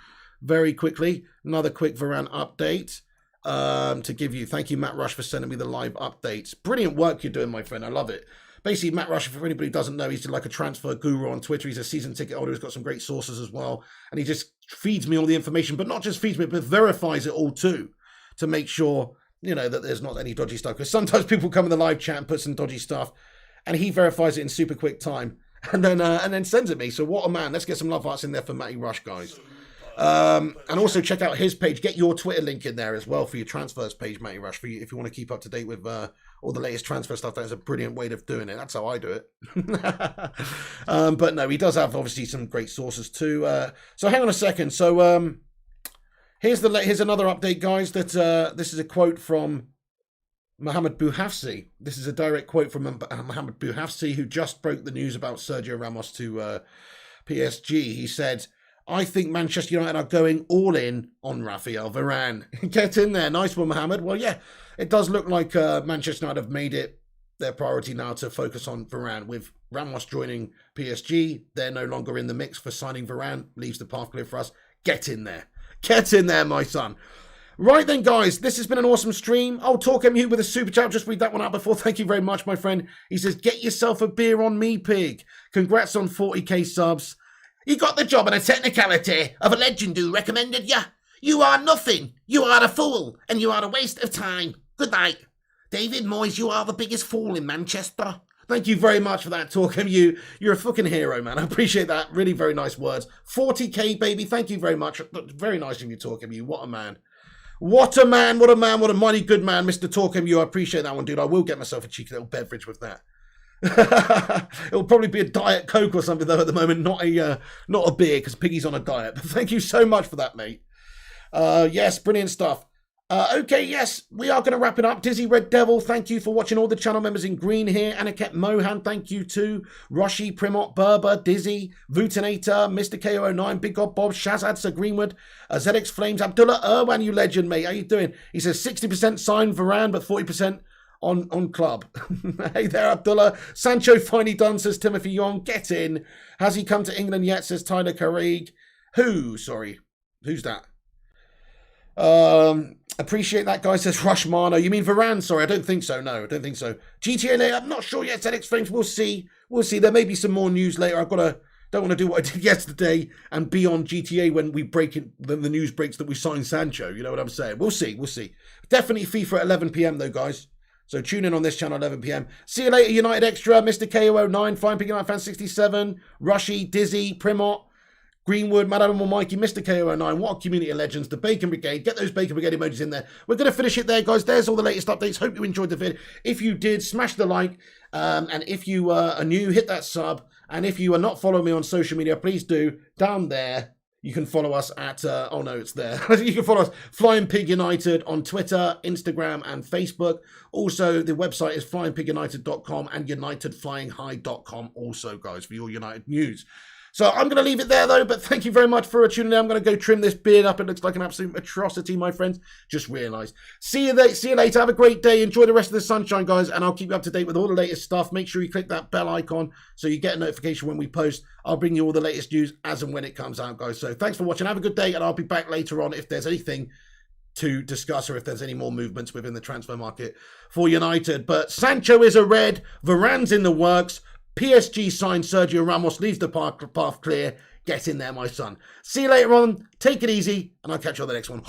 Very quickly, another quick Varane update to give you. Thank you, Matt Rush, for sending me the live updates. Brilliant work you're doing, my friend. I love it. basically, Matt Rush, for anybody who doesn't know, he's like a transfer guru on Twitter. He's a season ticket holder. He's got some great sources as well. And he just feeds me all the information, but not just feeds me, but verifies it all too, to make sure, you know, that there's not any dodgy stuff. Because sometimes people come in the live chat and put some dodgy stuff, and he verifies it in super quick time, and then sends it me. So what a man. Let's get some love hearts in there for Matty Rush, guys. And also check out his page. Get your Twitter link in there as well for your transfers page, Matty Rush, for you, if you want to keep up to date with all the latest transfer stuff. That is a brilliant way of doing it. That's how I do it. But no, he does have obviously some great sources too. So hang on a second. So here's another update, guys. That this is a quote from Mohamed Bouhafsi. This is a direct quote from Mohamed Bouhafsi, who just broke the news about Sergio Ramos to PSG. He said, I think Manchester United are going all in on Raphael Varane. Get in there. Nice one, Mohamed. Well, yeah, it does look like Manchester United have made it their priority now to focus on Varane. With Ramos joining PSG, they're no longer in the mix for signing Varane. Leaves the path clear for us. Get in there. Get in there, my son. Right then, guys, this has been an awesome stream. I'll talk MU with a super chat. Just read that one out before. Thank you very much, my friend. He says, get yourself a beer on me, pig. Congrats on 40k subs. You got the job on a technicality of a legend who recommended you. You are nothing. You are a fool, and you are a waste of time. Good night. David Moyes, you are the biggest fool in Manchester. Thank you very much for that, Talk MU. You're a fucking hero, man. I appreciate that. Really very nice words. 40k, baby. Thank you very much. Very nice of you, Talk MU. What a man. What a man, what a man, what a mighty good man, Mr. Talk MU. I appreciate that one, dude. I will get myself a cheeky little beverage with that. It'll probably be a Diet Coke or something, though, at the moment. Not a beer, because Piggy's on a diet. But thank you so much for that, mate. Yes, brilliant stuff. Okay, yes, we are going to wrap it up. Dizzy Red Devil, thank you for watching. All the channel members in green here. Aniket Mohan, thank you too. Roshi, Primot, Berber, Dizzy, Vutinator, Mr. KO09, Big God Bob, Shazad, Sir Greenwood, ZX Flames, Abdullah Irwan, you legend, mate. How you doing? He says 60% signed Varane, but 40% on club. Hey there, Abdullah. Sancho finally done, says Timothy Young. Get in. Has he come to England yet, says Tyler Carraig. Who? Sorry. Who's that? Appreciate that guy, says Rushmano. You mean Varane? Sorry, I don't think so. No, I don't think so. GTA, I'm not sure yet. ZX Frames, we'll see. We'll see. There may be some more news later. Don't want to do what I did yesterday and be on GTA when we break it, when the news breaks that we signed Sancho. You know what I'm saying? We'll see. We'll see. Definitely FIFA at 11 p.m. though, guys. So tune in on this channel at 11 p.m. See you later, United Extra, Mr. KO09, Fine Pig United Fan 67, Rushy, Dizzy, Primot, Greenwood, Madam Mikey, Mr. KO09. What a community of legends. The Bacon Brigade. Get those Bacon Brigade emojis in there. We're going to finish it there, guys. There's all the latest updates. Hope you enjoyed the vid. If you did, smash the like. And if you are new, hit that sub. And if you are not following me on social media, please do. Down there, you can follow us at... oh, no, it's there. You can follow us, Flying Pig United, on Twitter, Instagram, and Facebook. Also, the website is flyingpigunited.com and unitedflyinghigh.com also, guys, for your United news. So I'm going to leave it there, though, but thank you very much for tuning in. I'm going to go trim this beard up. It looks like an absolute atrocity, my friends. Just realised. See you later. Have a great day. Enjoy the rest of the sunshine, guys, and I'll keep you up to date with all the latest stuff. Make sure you click that bell icon so you get a notification when we post. I'll bring you all the latest news as and when it comes out, guys. So thanks for watching. Have a good day, and I'll be back later on if there's anything to discuss or if there's any more movements within the transfer market for United. But Sancho is a red. Varane's in the works. PSG signed Sergio Ramos, leaves the path clear. Get in there, my son. See you later on. Take it easy, and I'll catch you on the next one.